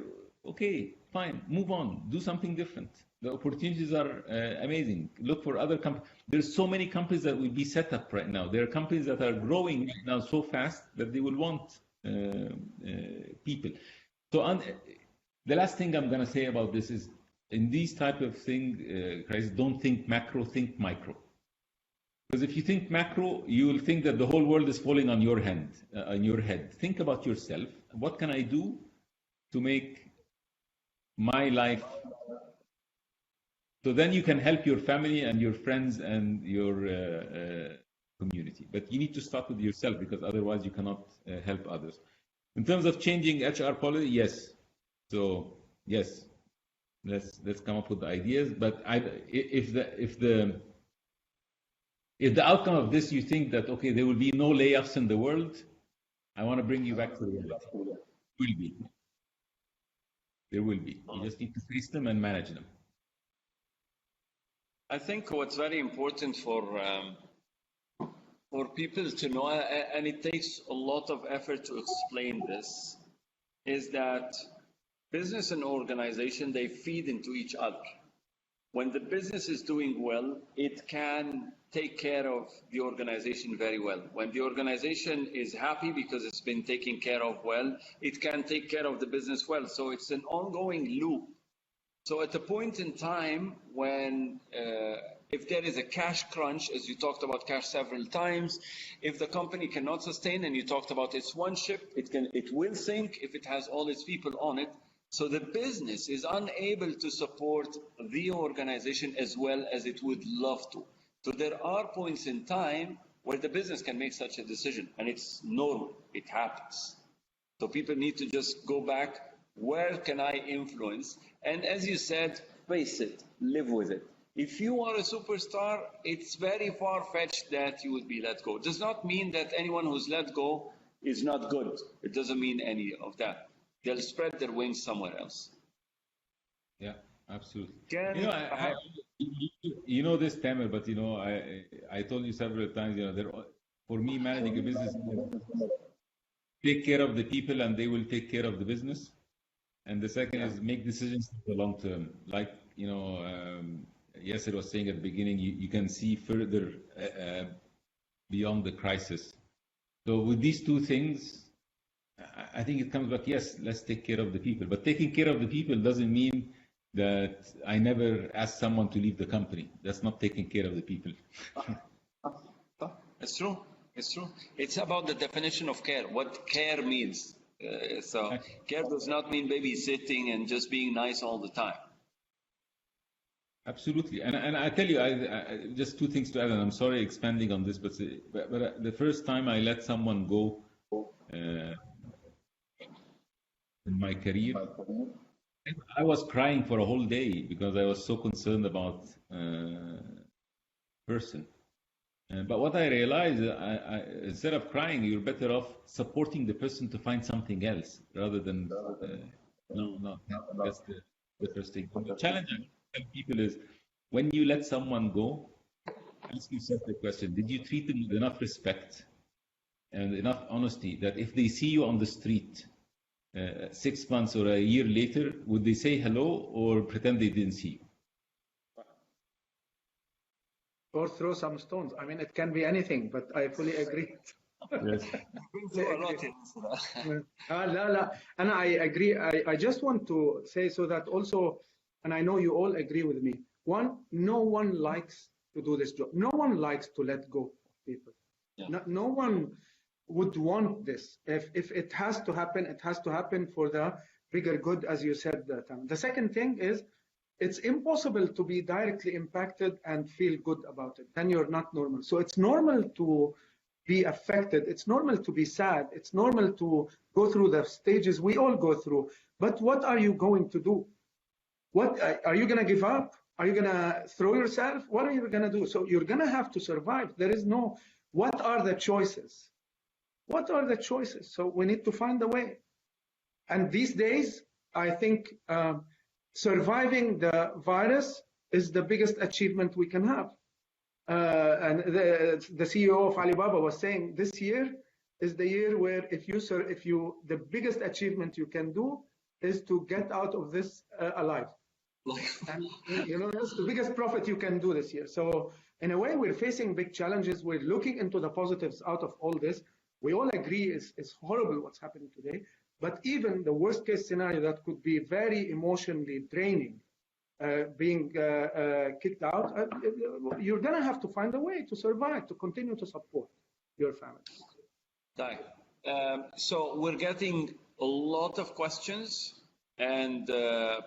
okay, fine, move on, do something different. The opportunities are amazing. Look for other companies. There's so many companies that will be set up right now. There are companies that are growing right now so fast that they will want people. So the last thing I'm going to say about this is, in these type of crisis, don't think macro, think micro. Because if you think macro, you will think that the whole world is falling on your head. Think about yourself. What can I do to make my life? So then you can help your family and your friends and your community. But you need to start with yourself, because otherwise you cannot help others. In terms of changing HR policy, yes. So yes, let's come up with the ideas. But if the outcome of this, you think that, okay, there will be no layoffs in the world, I want to bring you back to reality. There will be. You just need to face them and manage them. I think what's very important for people to know, and it takes a lot of effort to explain this, is that business and organization, they feed into each other. When the business is doing well, it can take care of the organization very well. When the organization is happy because it's been taken care of well, it can take care of the business well. So it's an ongoing loop. So at a point in time when if there is a cash crunch, as you talked about cash several times, if the company cannot sustain, and you talked about it's one ship, it will sink if it has all its people on it. So the business is unable to support the organization as well as it would love to. So there are points in time where the business can make such a decision, and it's normal, it happens. So people need to just go back, where can I influence? And as you said, face it, live with it. If you are a superstar, it's very far-fetched that you would be let go. It does not mean that anyone who's let go is not good. It doesn't mean any of that. They'll spread their wings somewhere else. Yeah, absolutely. Can, You know this, Tamer, but I told you several times, for me, managing a business, take care of the people and they will take care of the business. And the second is make decisions for the long term. Like, Yasser was saying at the beginning, you can see further beyond the crisis. So with these two things, I think it comes back, yes, let's take care of the people. But taking care of the people doesn't mean that I never ask someone to leave the company. That's not taking care of the people. It's true. It's true. It's about the definition of care, what care means. So care does not mean babysitting and just being nice all the time. Absolutely. And I tell you, I just two things to add, and I'm sorry expanding on this, but the first time I let someone go in my career, I was crying for a whole day because I was so concerned about person. But what I realized, instead of crying, you're better off supporting the person to find something else rather than no. That's the first thing. The challenge I tell people is when you let someone go, ask yourself the question: did you treat them with enough respect and enough honesty that if they see you on the street 6 months or a year later, would they say hello or pretend they didn't see you? Or throw some stones. I mean, it can be anything, but I fully agree. Yes. And I agree. I just want to say so that also, and I know you all agree with me. One, no one likes to do this job. No one likes to let go of people. Yeah. No one would want this. If it has to happen, it has to happen for the bigger good, as you said, Tam. The second thing is, it's impossible to be directly impacted and feel good about it. Then you're not normal. So it's normal to be affected. It's normal to be sad. It's normal to go through the stages we all go through. But what are you going to do? What are you going to give up? Are you going to throw yourself? What are you going to do? So you're going to have to survive. There is no, what are the choices? What are the choices? So we need to find a way. And these days, I think surviving the virus is the biggest achievement we can have. And the CEO of Alibaba was saying this year is the year where the biggest achievement you can do is to get out of this alive. And that's the biggest profit you can do this year. So in a way, we're facing big challenges. We're looking into the positives out of all this. We all agree it's horrible what's happening today. But even the worst case scenario that could be very emotionally draining, being kicked out, you're going to have to find a way to survive, to continue to support your family. So we're getting a lot of questions, and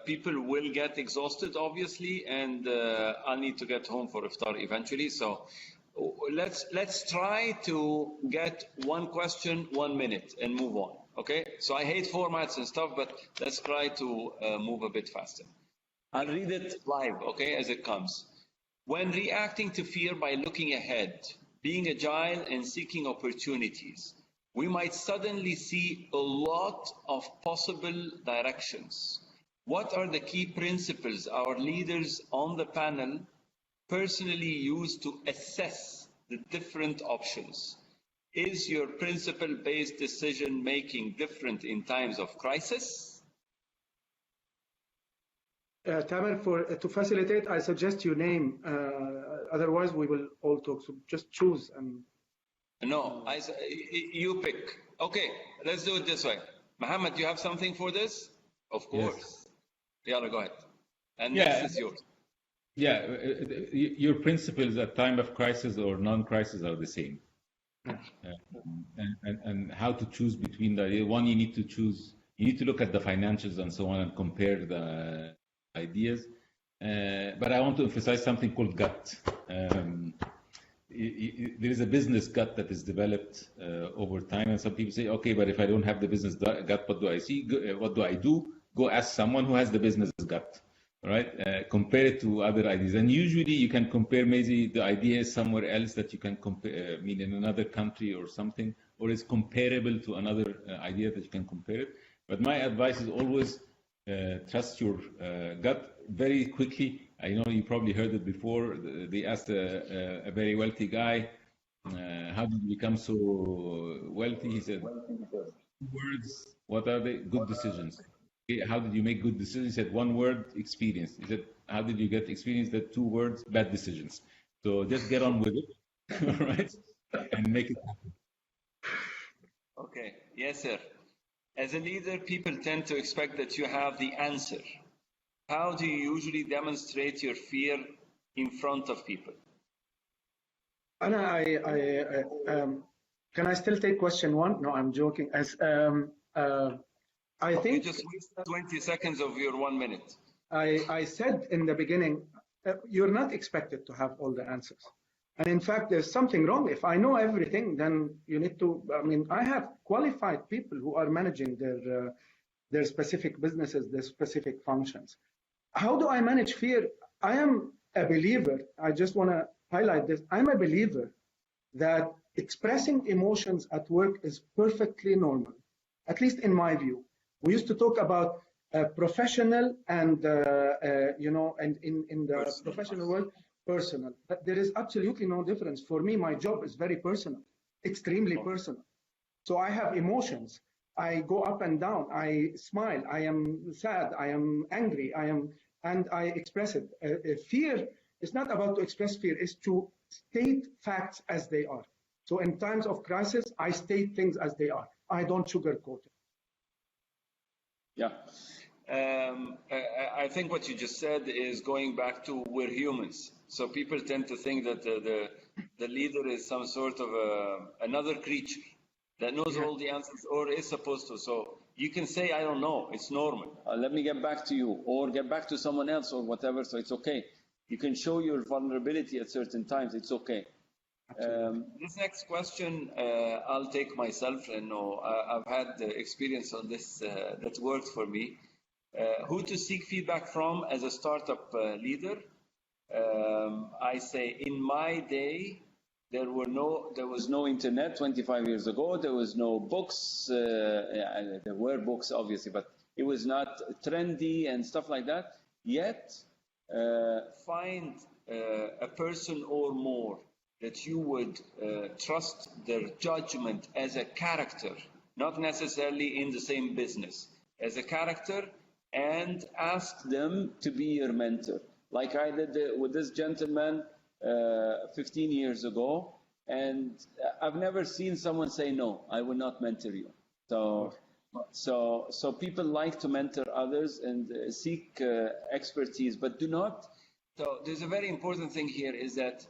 people will get exhausted, obviously, and I'll need to get home for iftar eventually. So let's try to get one question, 1 minute, and move on. Okay, so I hate formats and stuff, but let's try to move a bit faster. I'll read it live, okay, as it comes. When reacting to fear by looking ahead, being agile and seeking opportunities, we might suddenly see a lot of possible directions. What are the key principles our leaders on the panel personally use to assess the different options? Is your principle-based decision-making different in times of crisis? Tamer, to facilitate, I suggest you name. Otherwise, we will all talk. So just choose. No, you pick. Okay, let's do it this way. Mohamed, you have something for this? Of course. Yes. Yalla, go ahead. And Yeah. next is yours. Yeah, your principles at time of crisis or non-crisis are the same. And how to choose between the one, you need to choose, you need to look at the financials and so on and compare the ideas. But I want to emphasize something called gut. There is a business gut that is developed over time, and some people say, okay, but if I don't have the business gut, what do I see? What do I do? Go ask someone who has the business gut, right? Compare it to other ideas, and usually you can compare. Maybe the idea is somewhere else that you can compare, I mean, in another country or something, or is comparable to another idea that you can compare it. But my advice is always trust your gut. Very quickly, I know you probably heard it before. They asked a very wealthy guy, how did you become so wealthy? He said, words. What are they? Good decisions. Okay, how did you make good decisions? He said, one word, experience. He said, how did you get experience? That 2 words, bad decisions. So just get on with it, all right, and make it happen. Okay, yes, sir. As a leader, people tend to expect that you have the answer. How do you usually demonstrate your fear in front of people? Anna, can I still take question 1? No, I'm joking. I think you just wasted 20 seconds of your 1 minute. I said in the beginning, you're not expected to have all the answers. And in fact, there's something wrong. If I know everything, then you need to, I mean, I have qualified people who are managing their specific businesses, their specific functions. How do I manage fear? I am a believer. I just want to highlight this. I'm a believer that expressing emotions at work is perfectly normal, at least in my view. We used to talk about professional and, and in the personal. Professional world, personal. But there is absolutely no difference. For me, my job is very personal, extremely personal. So I have emotions. I go up and down. I smile. I am sad. I am angry. And I express it. Fear is not about to express fear. It's to state facts as they are. So in times of crisis, I state things as they are. I don't sugarcoat it. Yeah. I think what you just said is going back to we're humans. So people tend to think that the leader is some sort of another creature that knows all the answers or is supposed to. So you can say, I don't know, it's normal. Let me get back to you or get back to someone else or whatever. So it's okay. You can show your vulnerability at certain times. It's okay. This next question, I'll take myself, and I've had experience on this that worked for me. Who to seek feedback from as a startup leader? I say, in my day, there was no internet 25 years ago. There was no books. There were books, obviously, but it was not trendy and stuff like that. Yet, find a person or more that you would trust their judgment as a character, not necessarily in the same business, as a character, and ask them to be your mentor. Like I did with this gentleman 15 years ago, and I've never seen someone say, no, I will not mentor you. So people like to mentor others and seek expertise, but do not. So there's a very important thing here is that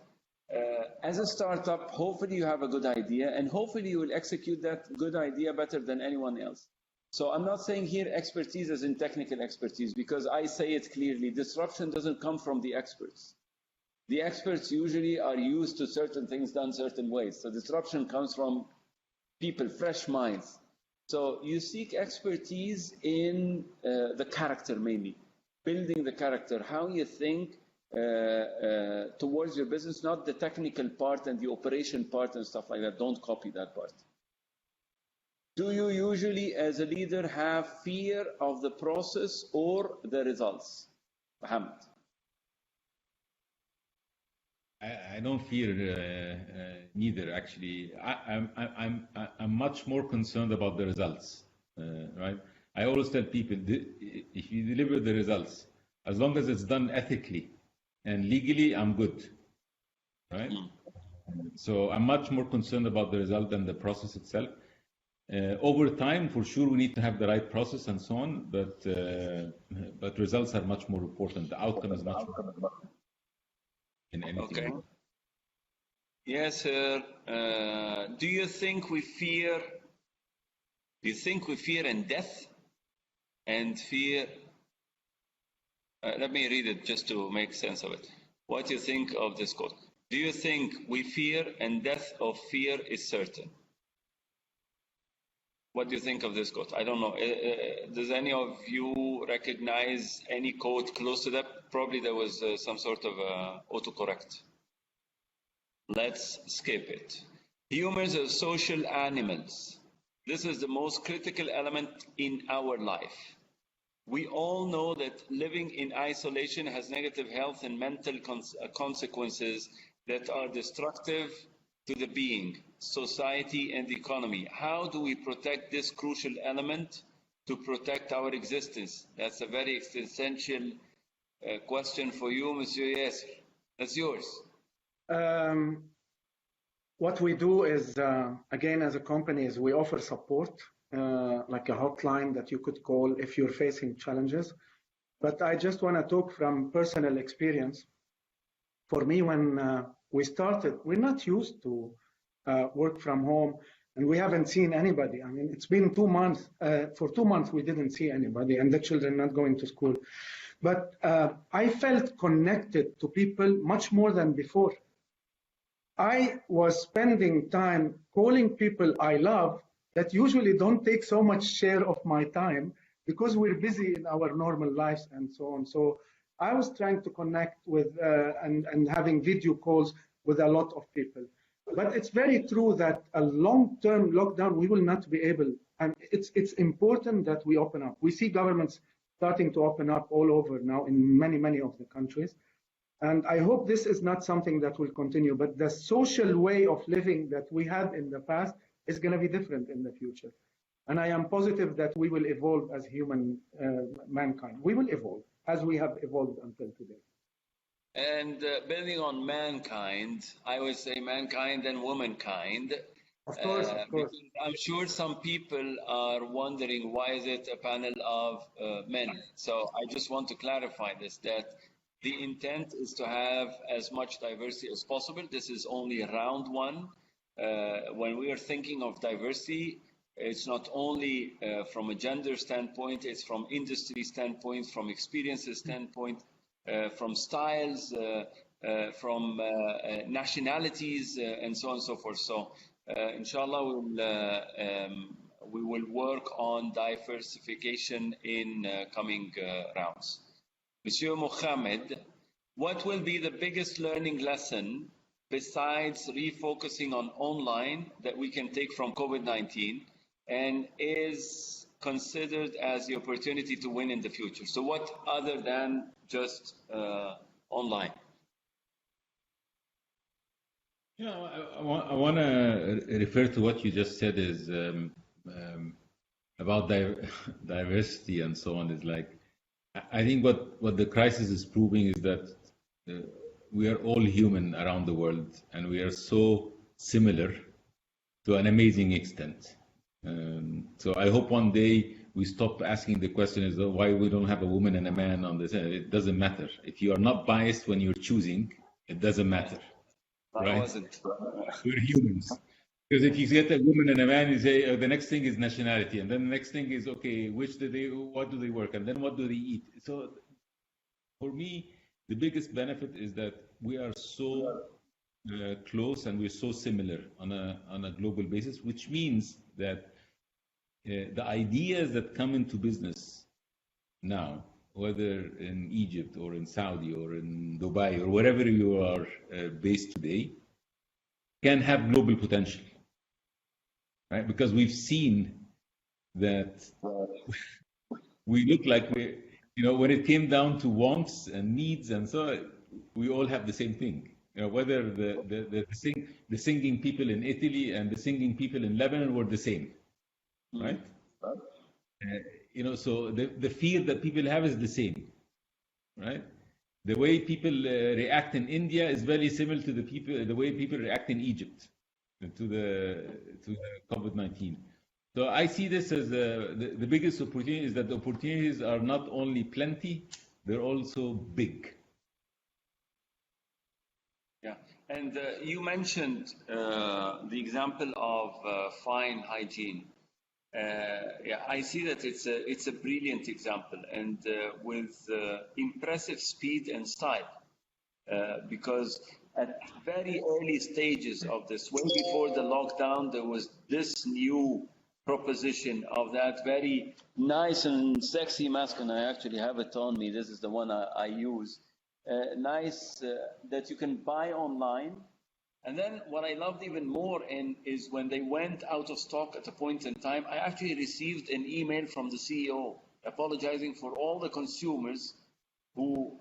as a startup, hopefully you have a good idea, and hopefully you will execute that good idea better than anyone else. So I'm not saying here expertise as in technical expertise, because I say it clearly, disruption doesn't come from the experts. The experts usually are used to certain things done certain ways. So disruption comes from people, fresh minds. So you seek expertise in the character mainly, building the character, how you think towards your business, not the technical part and the operation part and stuff like that. Don't copy that part. Do you usually, as a leader, have fear of the process or the results? Mohamed. I don't fear neither, actually. I'm much more concerned about the results, right? I always tell people, if you deliver the results, as long as it's done ethically and legally, I'm good, right? So I'm much more concerned about the result than the process itself. Over time, for sure, we need to have the right process and so on, but results are much more important. The outcome is much more important in anything. Okay. Yes, sir. Do you think we fear in death and fear? Let me read it just to make sense of it. What do you think of this quote? Do you think we fear and death of fear is certain? What do you think of this quote? I don't know. Does any of you recognize any quote close to that? Probably there was some sort of autocorrect. Let's skip it. Humans are social animals. This is the most critical element in our life. We all know that living in isolation has negative health and mental consequences that are destructive to the being, society, and the economy. How do we protect this crucial element to protect our existence? That's a very existential question for you, Monsieur Yasser. That's yours. What we do is, again, as a company, is we offer support, like a hotline that you could call if you're facing challenges. But I just want to talk from personal experience. For me, when we started, we're not used to work from home, and we haven't seen anybody. I mean, it's been 2 months. For 2 months, we didn't see anybody, and the children not going to school. But I felt connected to people much more than before. I was spending time calling people I love that usually don't take so much share of my time because we're busy in our normal lives and so on. So I was trying to connect with and having video calls with a lot of people. But it's very true that a long-term lockdown, we will not be able, and it's important that we open up. We see governments starting to open up all over now in many of the countries. And I hope this is not something that will continue, but the social way of living that we had in the past is going to be different in the future. And I am positive that we will evolve as mankind. We will evolve as we have evolved until today. And building on mankind, I would say mankind and womankind. Of course, of course. I'm sure some people are wondering why is it a panel of men. So I just want to clarify this, that the intent is to have as much diversity as possible. This is only round one. When we are thinking of diversity, it's not only from a gender standpoint, it's from industry standpoint, from experiences standpoint, from styles, from nationalities, and so on and so forth. So, inshallah, we will work on diversification in coming rounds. Monsieur Mohamed, what will be the biggest learning lesson besides refocusing on online that we can take from COVID-19 and is considered as the opportunity to win in the future? So what other than just online? Yeah, I want to refer to what you just said is about diversity and so on. Is like, I think what the crisis is proving is that we are all human around the world, and we are so similar to an amazing extent. So I hope one day we stop asking the question is why we don't have a woman and a man on this. It doesn't matter. If you are not biased when you're choosing, it doesn't matter. Right? I wasn't. We're humans. Because if you get a woman and a man, you say the next thing is nationality, and then the next thing is okay, what do they work, and then what do they eat? So for me, the biggest benefit is that we are so close and we're so similar on a global basis, which means that the ideas that come into business now, whether in Egypt or in Saudi or in Dubai or wherever you are based today, can have global potential. Right? Because we've seen that we look like when it came down to wants and needs and so, we all have the same thing. Whether the singing people in Italy and the singing people in Lebanon were the same, right? So the fear that people have is the same, right? The way people react in India is very similar to the way people react in Egypt to the COVID-19. So I see this as the biggest opportunity is that the opportunities are not only plenty, they're also big. Yeah, and you mentioned the example of fine hygiene. Yeah, I see that it's a brilliant example, and with impressive speed and style. Because at very early stages of this, way before the lockdown, there was this new proposition of that very nice and sexy mask, and I actually have it on me. This is the one I use. Nice that you can buy online. And then what I loved even more is when they went out of stock at a point in time, I actually received an email from the CEO apologizing for all the consumers who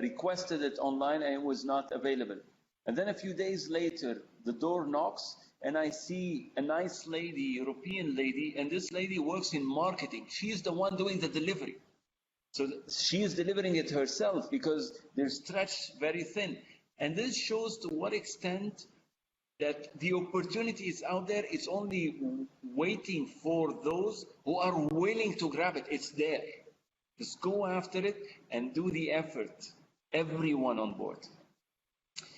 requested it online and it was not available. And then a few days later, the door knocks and I see a nice lady, European lady, and this lady works in marketing. She's the one doing the delivery. So she is delivering it herself because they're stretched very thin. And this shows to what extent that the opportunity is out there. It's only waiting for those who are willing to grab it. It's there. Just go after it and do the effort. Everyone on board.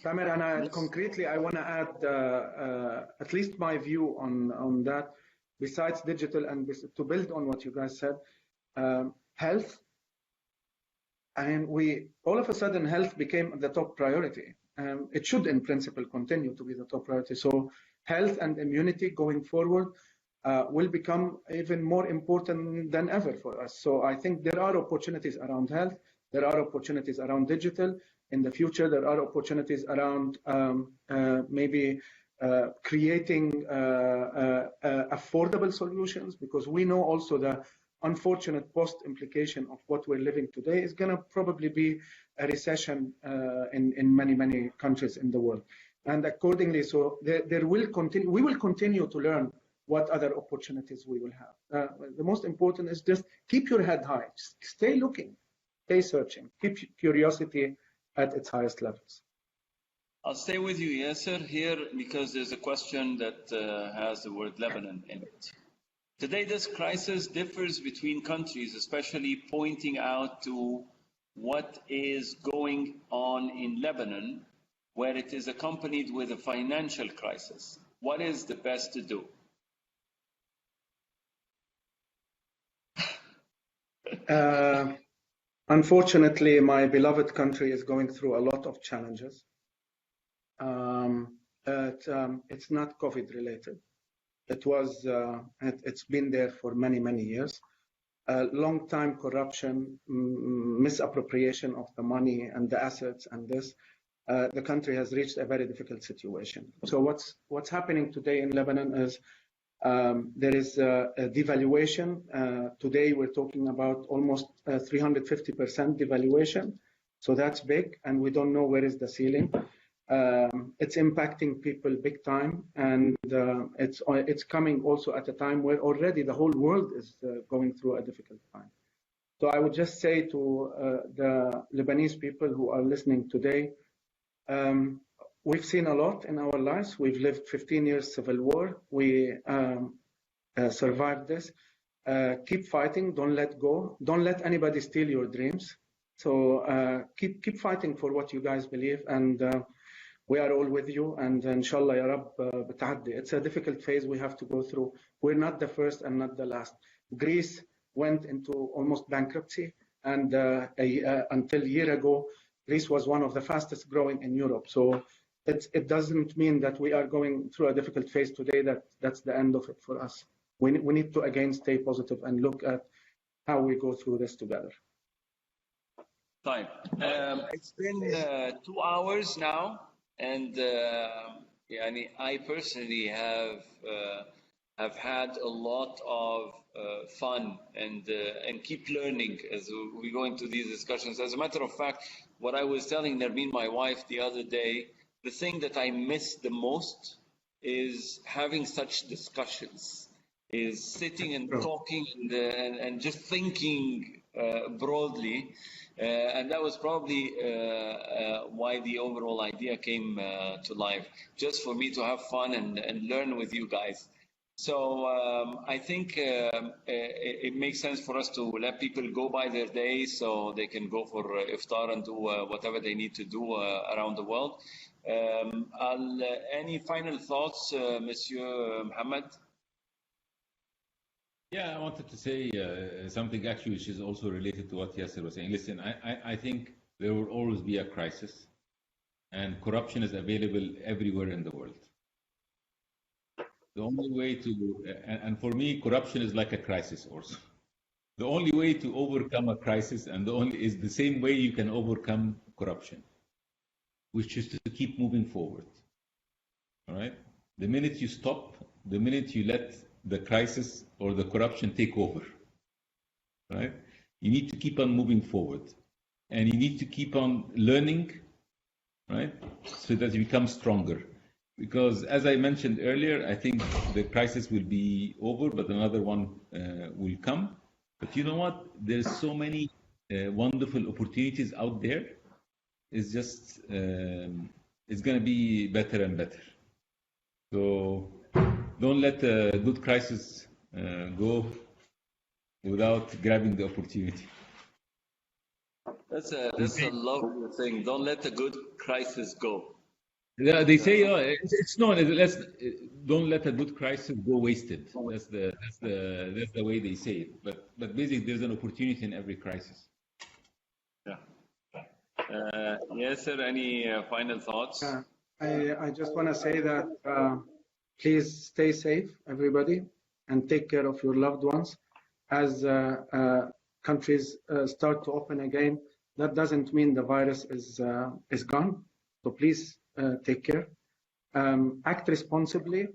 Tamer, and concretely, I want to add at least my view on that. Besides digital and to build on what you guys said, health. And all of a sudden, health became the top priority. It should, in principle, continue to be the top priority. So health and immunity going forward will become even more important than ever for us. So I think there are opportunities around health. There are opportunities around digital. In the future, there are opportunities around maybe creating affordable solutions, because we know also the unfortunate post implication of what we're living today is going to probably be a recession in many countries in the world. And accordingly, so we will continue to learn what other opportunities we will have. The most important is just keep your head high, stay looking, stay searching, keep curiosity at its highest levels. I'll stay with you, Yasser, here because there's a question that has the word Lebanon in it. Today, this crisis differs between countries, especially pointing out to what is going on in Lebanon, where it is accompanied with a financial crisis. What is the best to do? Unfortunately, my beloved country is going through a lot of challenges. It's not COVID related. It's been there for many years. Long time corruption, misappropriation of the money and the assets, and this. The country has reached a very difficult situation. So what's happening today in Lebanon is there is a devaluation. Today we're talking about almost 350% devaluation. So that's big, and we don't know where is the ceiling. It's impacting people big time, and it's coming also at a time where already the whole world is going through a difficult time. So I would just say to the Lebanese people who are listening today, we've seen a lot in our lives. We've lived 15 years civil war. We survived this. Keep fighting. Don't let go. Don't let anybody steal your dreams. So keep fighting for what you guys believe, and we are all with you. And inshallah, ya Rab, بتعدي. It's a difficult phase we have to go through. We're not the first and not the last. Greece went into almost bankruptcy, and until a year ago, Greece was one of the fastest growing in Europe. So it doesn't mean that we are going through a difficult phase today, that's the end of it for us. We need to again stay positive and look at how we go through this together. Fine. It's been 2 hours now, and I personally have had a lot of fun and keep learning as we go into these discussions. As a matter of fact, what I was telling Nermeen, my wife, the other day, the thing that I miss the most is having such discussions, is sitting and talking and just thinking broadly. And that was probably why the overall idea came to life, just for me to have fun and learn with you guys. So I think it makes sense for us to let people go by their day so they can go for iftar and do whatever they need to do around the world. Any final thoughts, Monsieur Mohammed? Yeah, I wanted to say something actually which is also related to what Yasser was saying. Listen, I think there will always be a crisis, and corruption is available everywhere in the world. The only way to, and for me, corruption is like a crisis also. The only way to overcome a crisis, and is the same way you can overcome corruption, which is to keep moving forward. All right? The minute you stop, the minute you let the crisis or the corruption take over, right? You need to keep on moving forward, and you need to keep on learning, right? So that you become stronger. Because as I mentioned earlier, I think the crisis will be over, but another one will come. But you know what? There's so many wonderful opportunities out there. It's just, it's going to be better and better. So don't let a good crisis go without grabbing the opportunity. That's a lovely thing. Don't let a good crisis go. Yeah, they say it's no. Don't let a good crisis go wasted. That's the way they say it. But basically, there's an opportunity in every crisis. Yeah. Yes, sir. Any final thoughts? I just want to say that please stay safe, everybody, and take care of your loved ones. As countries start to open again, that doesn't mean the virus is gone. So please take care. Act responsibly.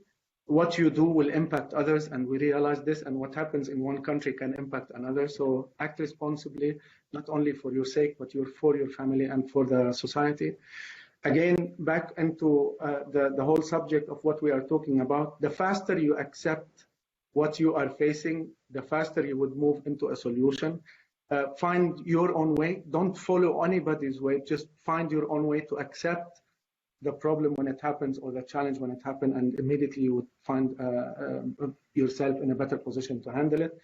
What you do will impact others, and we realize this, and what happens in one country can impact another. So act responsibly, not only for your sake, but for your family and for the society. Again, back into the whole subject of what we are talking about, the faster you accept what you are facing, the faster you would move into a solution. Find your own way. Don't follow anybody's way. Just find your own way to accept the problem when it happens, or the challenge when it happens, and immediately you would find yourself in a better position to handle it.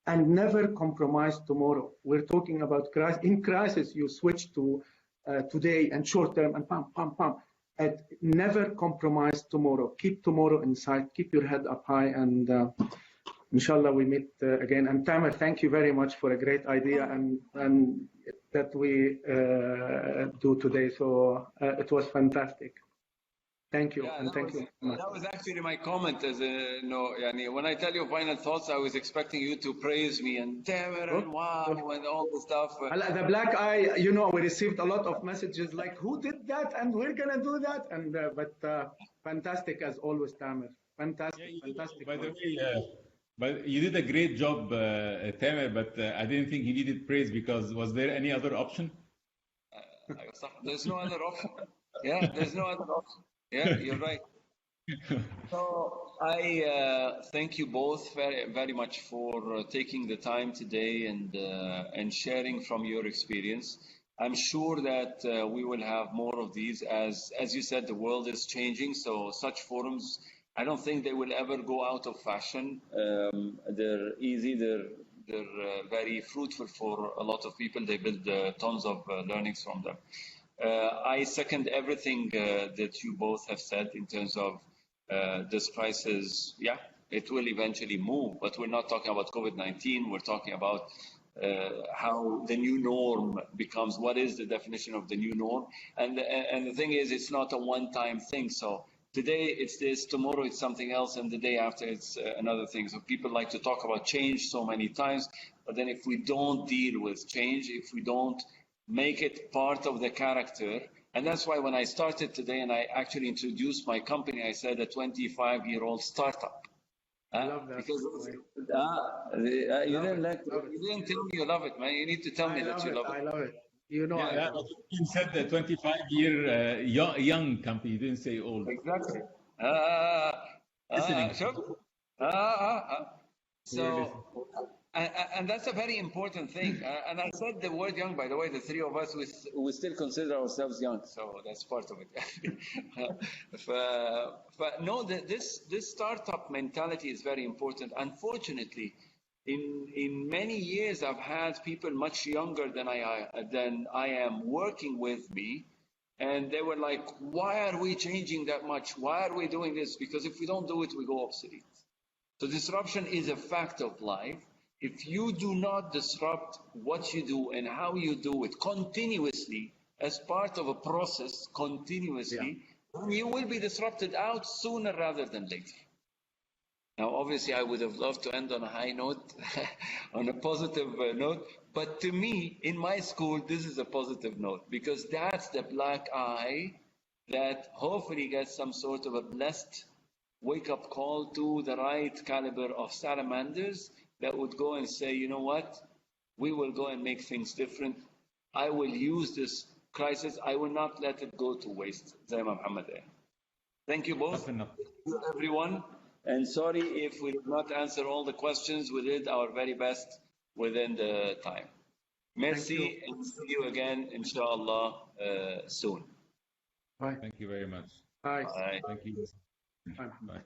And never compromise tomorrow. We're talking about crisis. In crisis, you switch to today and short term and pam, pam, pam. And never compromise tomorrow. Keep tomorrow in sight. Keep your head up high, and inshallah we meet again. And Tamer, thank you very much for a great idea and that we do today. So it was fantastic. Thank you, and thank you. That was actually my comment. As when I tell you final thoughts, I was expecting you to praise me and Tamer and wow and all the stuff. The black eye, we received a lot of messages like, "Who did that?" and "We're gonna do that." And but fantastic as always, Tamer. Fantastic, fantastic. By the way. But you did a great job, Tamer, but I didn't think you needed praise, because was there any other option? There's no other option. Yeah, there's no other option. Yeah, you're right. So I thank you both very, very much for taking the time today and sharing from your experience. I'm sure that we will have more of these. As you said, the world is changing, so such forums, I don't think they will ever go out of fashion. They're easy, they're very fruitful for a lot of people. They build tons of learnings from them. I second everything that you both have said in terms of this crisis. Yeah, it will eventually move, but we're not talking about COVID-19. We're talking about how the new norm becomes. What is the definition of the new norm? And the thing is, it's not a one-time thing. So today it's this, tomorrow it's something else, and the day after it's another thing. So people like to talk about change so many times, but then if we don't deal with change, if we don't make it part of the character, and that's why when I started today and I actually introduced my company, I said a 25-year-old startup. I love that. Because you didn't tell me you love it, man. You need to tell me that you love it. I love it. You said the 25-year young company. You didn't say old. Exactly. So And that's a very important thing. And I said the word young, by the way, the three of us, we still consider ourselves young, so that's part of it. No, this startup mentality is very important. Unfortunately, in many years, I've had people much younger than I am working with me, and they were like, "Why are we changing that much? Why are we doing this? Because if we don't do it, we go obsolete." So disruption is a fact of life. If you do not disrupt what you do and how you do it continuously as part of a process continuously, then you will be disrupted out sooner rather than later. Now, obviously, I would have loved to end on a high note, on a positive note, but to me, in my school, this is a positive note because that's the black eye that hopefully gets some sort of a blessed wake-up call to the right caliber of salamanders that would go and say, you know what, we will go and make things different. I will use this crisis. I will not let it go to waste. Zayma Muhammad. Thank you both, everyone. And sorry if we did not answer all the questions. We did our very best within the time. Merci, and see you again, inshallah, soon. Bye. Thank you very much. Bye. Bye. Thank you. Bye. Bye.